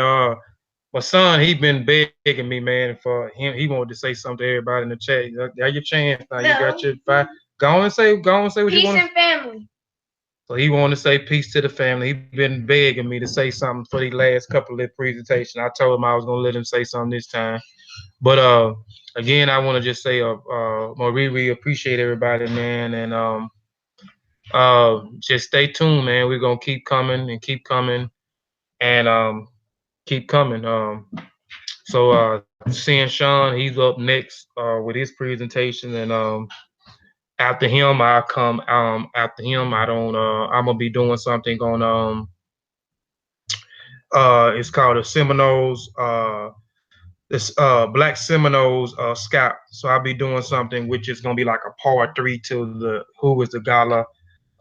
My son, he been begging me, man, for him. He wanted to say something to everybody in the chat. Got your chance now. You got your five. Go on and say what you want. Peace and family. So he wanted to say peace to the family. He been begging me to say something for the last couple of presentations. I told him I was gonna let him say something this time. But again, I want to just say Marie, we appreciate everybody, man, and just stay tuned, man. We're gonna keep coming and keep coming and keep coming. Seeing Sean, he's up next with his presentation, and after him, I come. After him, I don't. I'm gonna be doing something on. It's called the Seminoles. This Black Seminoles Scout. So I'll be doing something which is gonna be like a part three to the who is the Gala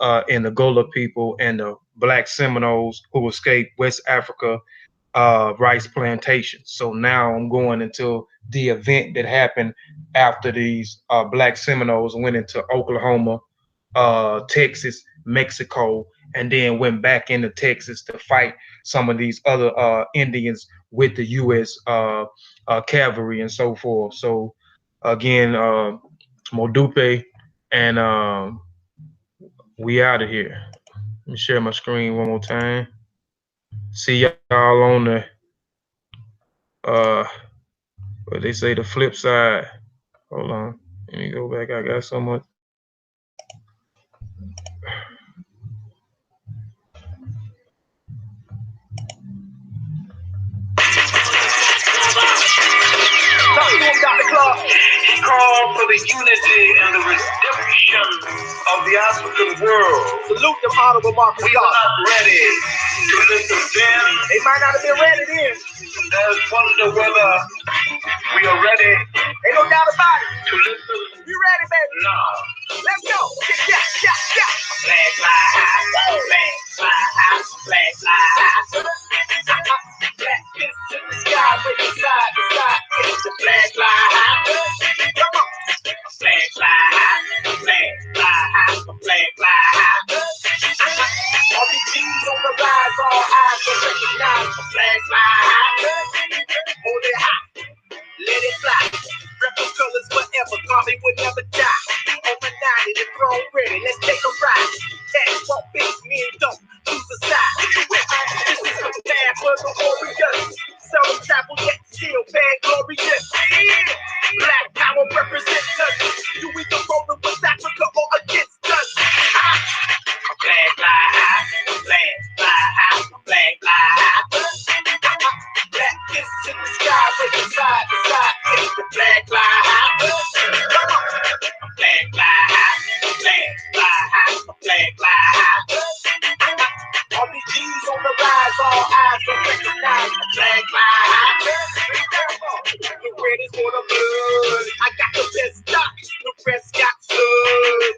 and the Gola people and the Black Seminoles who escaped West Africa rice plantations. So now I'm going into the event that happened after these Black Seminoles went into Oklahoma, Texas, Mexico, and then went back into Texas to fight some of these other Indians with the U.S. Cavalry and so forth. So again, Modupe, and we out of here. Let me share my screen one more time. See y'all on the uh what they say the flip side. Hold on. Let me go back. I got so much. He called for the unity and the redemption of the African world. Salute them honorable markers. We are not ready to listen then. They might not have been ready then. There's wonder whether we are ready. Ain't no doubt about it. To listen. You ready, baby? No. Let's go. Yeah. Flag fly high, flag fly high, flag fly high. Black fist in the sky, waving side to side. It's the flag fly high. Come on. Flag fly high, flag fly high, flag fly high. All these G's on the rise, all eyes will recognize the flag fly high. Hold it high, let it fly. Rebel colors forever, Bobby would never die. On the 90, the throne ready, let's take a ride. Cats won't beat me and don't choose a side. This is the bad for the warriors. Seldom travel yet still bad glorious. Yeah. Black power represents us. You either rolling with Africa or against us. Flag fly high, flag fly high, flag fly high. Black fists in the sky, waving side to side. It's the flag fly high. Come on. Flag fly high, flag fly high, flag fly high. All these G's on the rise, all eyes will recognize the flag fly high. The red is for the blood. I got the best stock, the rest got blood.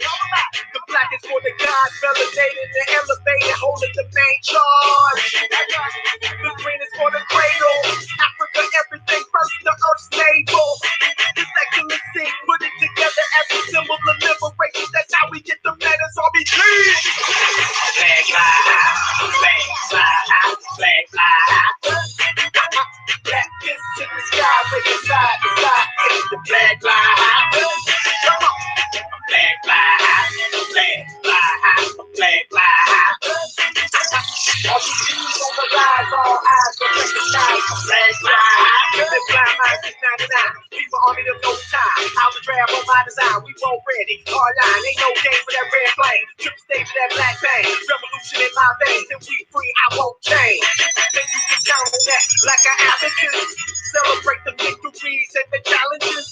The black is for the gods, validated and elevated, holding the main charge. The green is for the cradle. Africa, everything first, the earth's navel. This excellency, put it together as a symbol of liberation. That's how we get the letters RBG. Flag fly high, flag fly high, flag fly high. Black fists in the sky, waving side to side. It's the flag fly high. Come on. Flag fly high, flag fly high, flag fly high. All these G's on the rise, all eyes will recognize the flag fly high. This fly mine since 99. People army them no time. How to draft on my design, we both ready. Hard line, ain't no game for that red flame. Triple stage for that black bang. Revolution in my veins, and we free, I won't change. Then you can count on that like an advocate. Celebrate the victories and the challenges.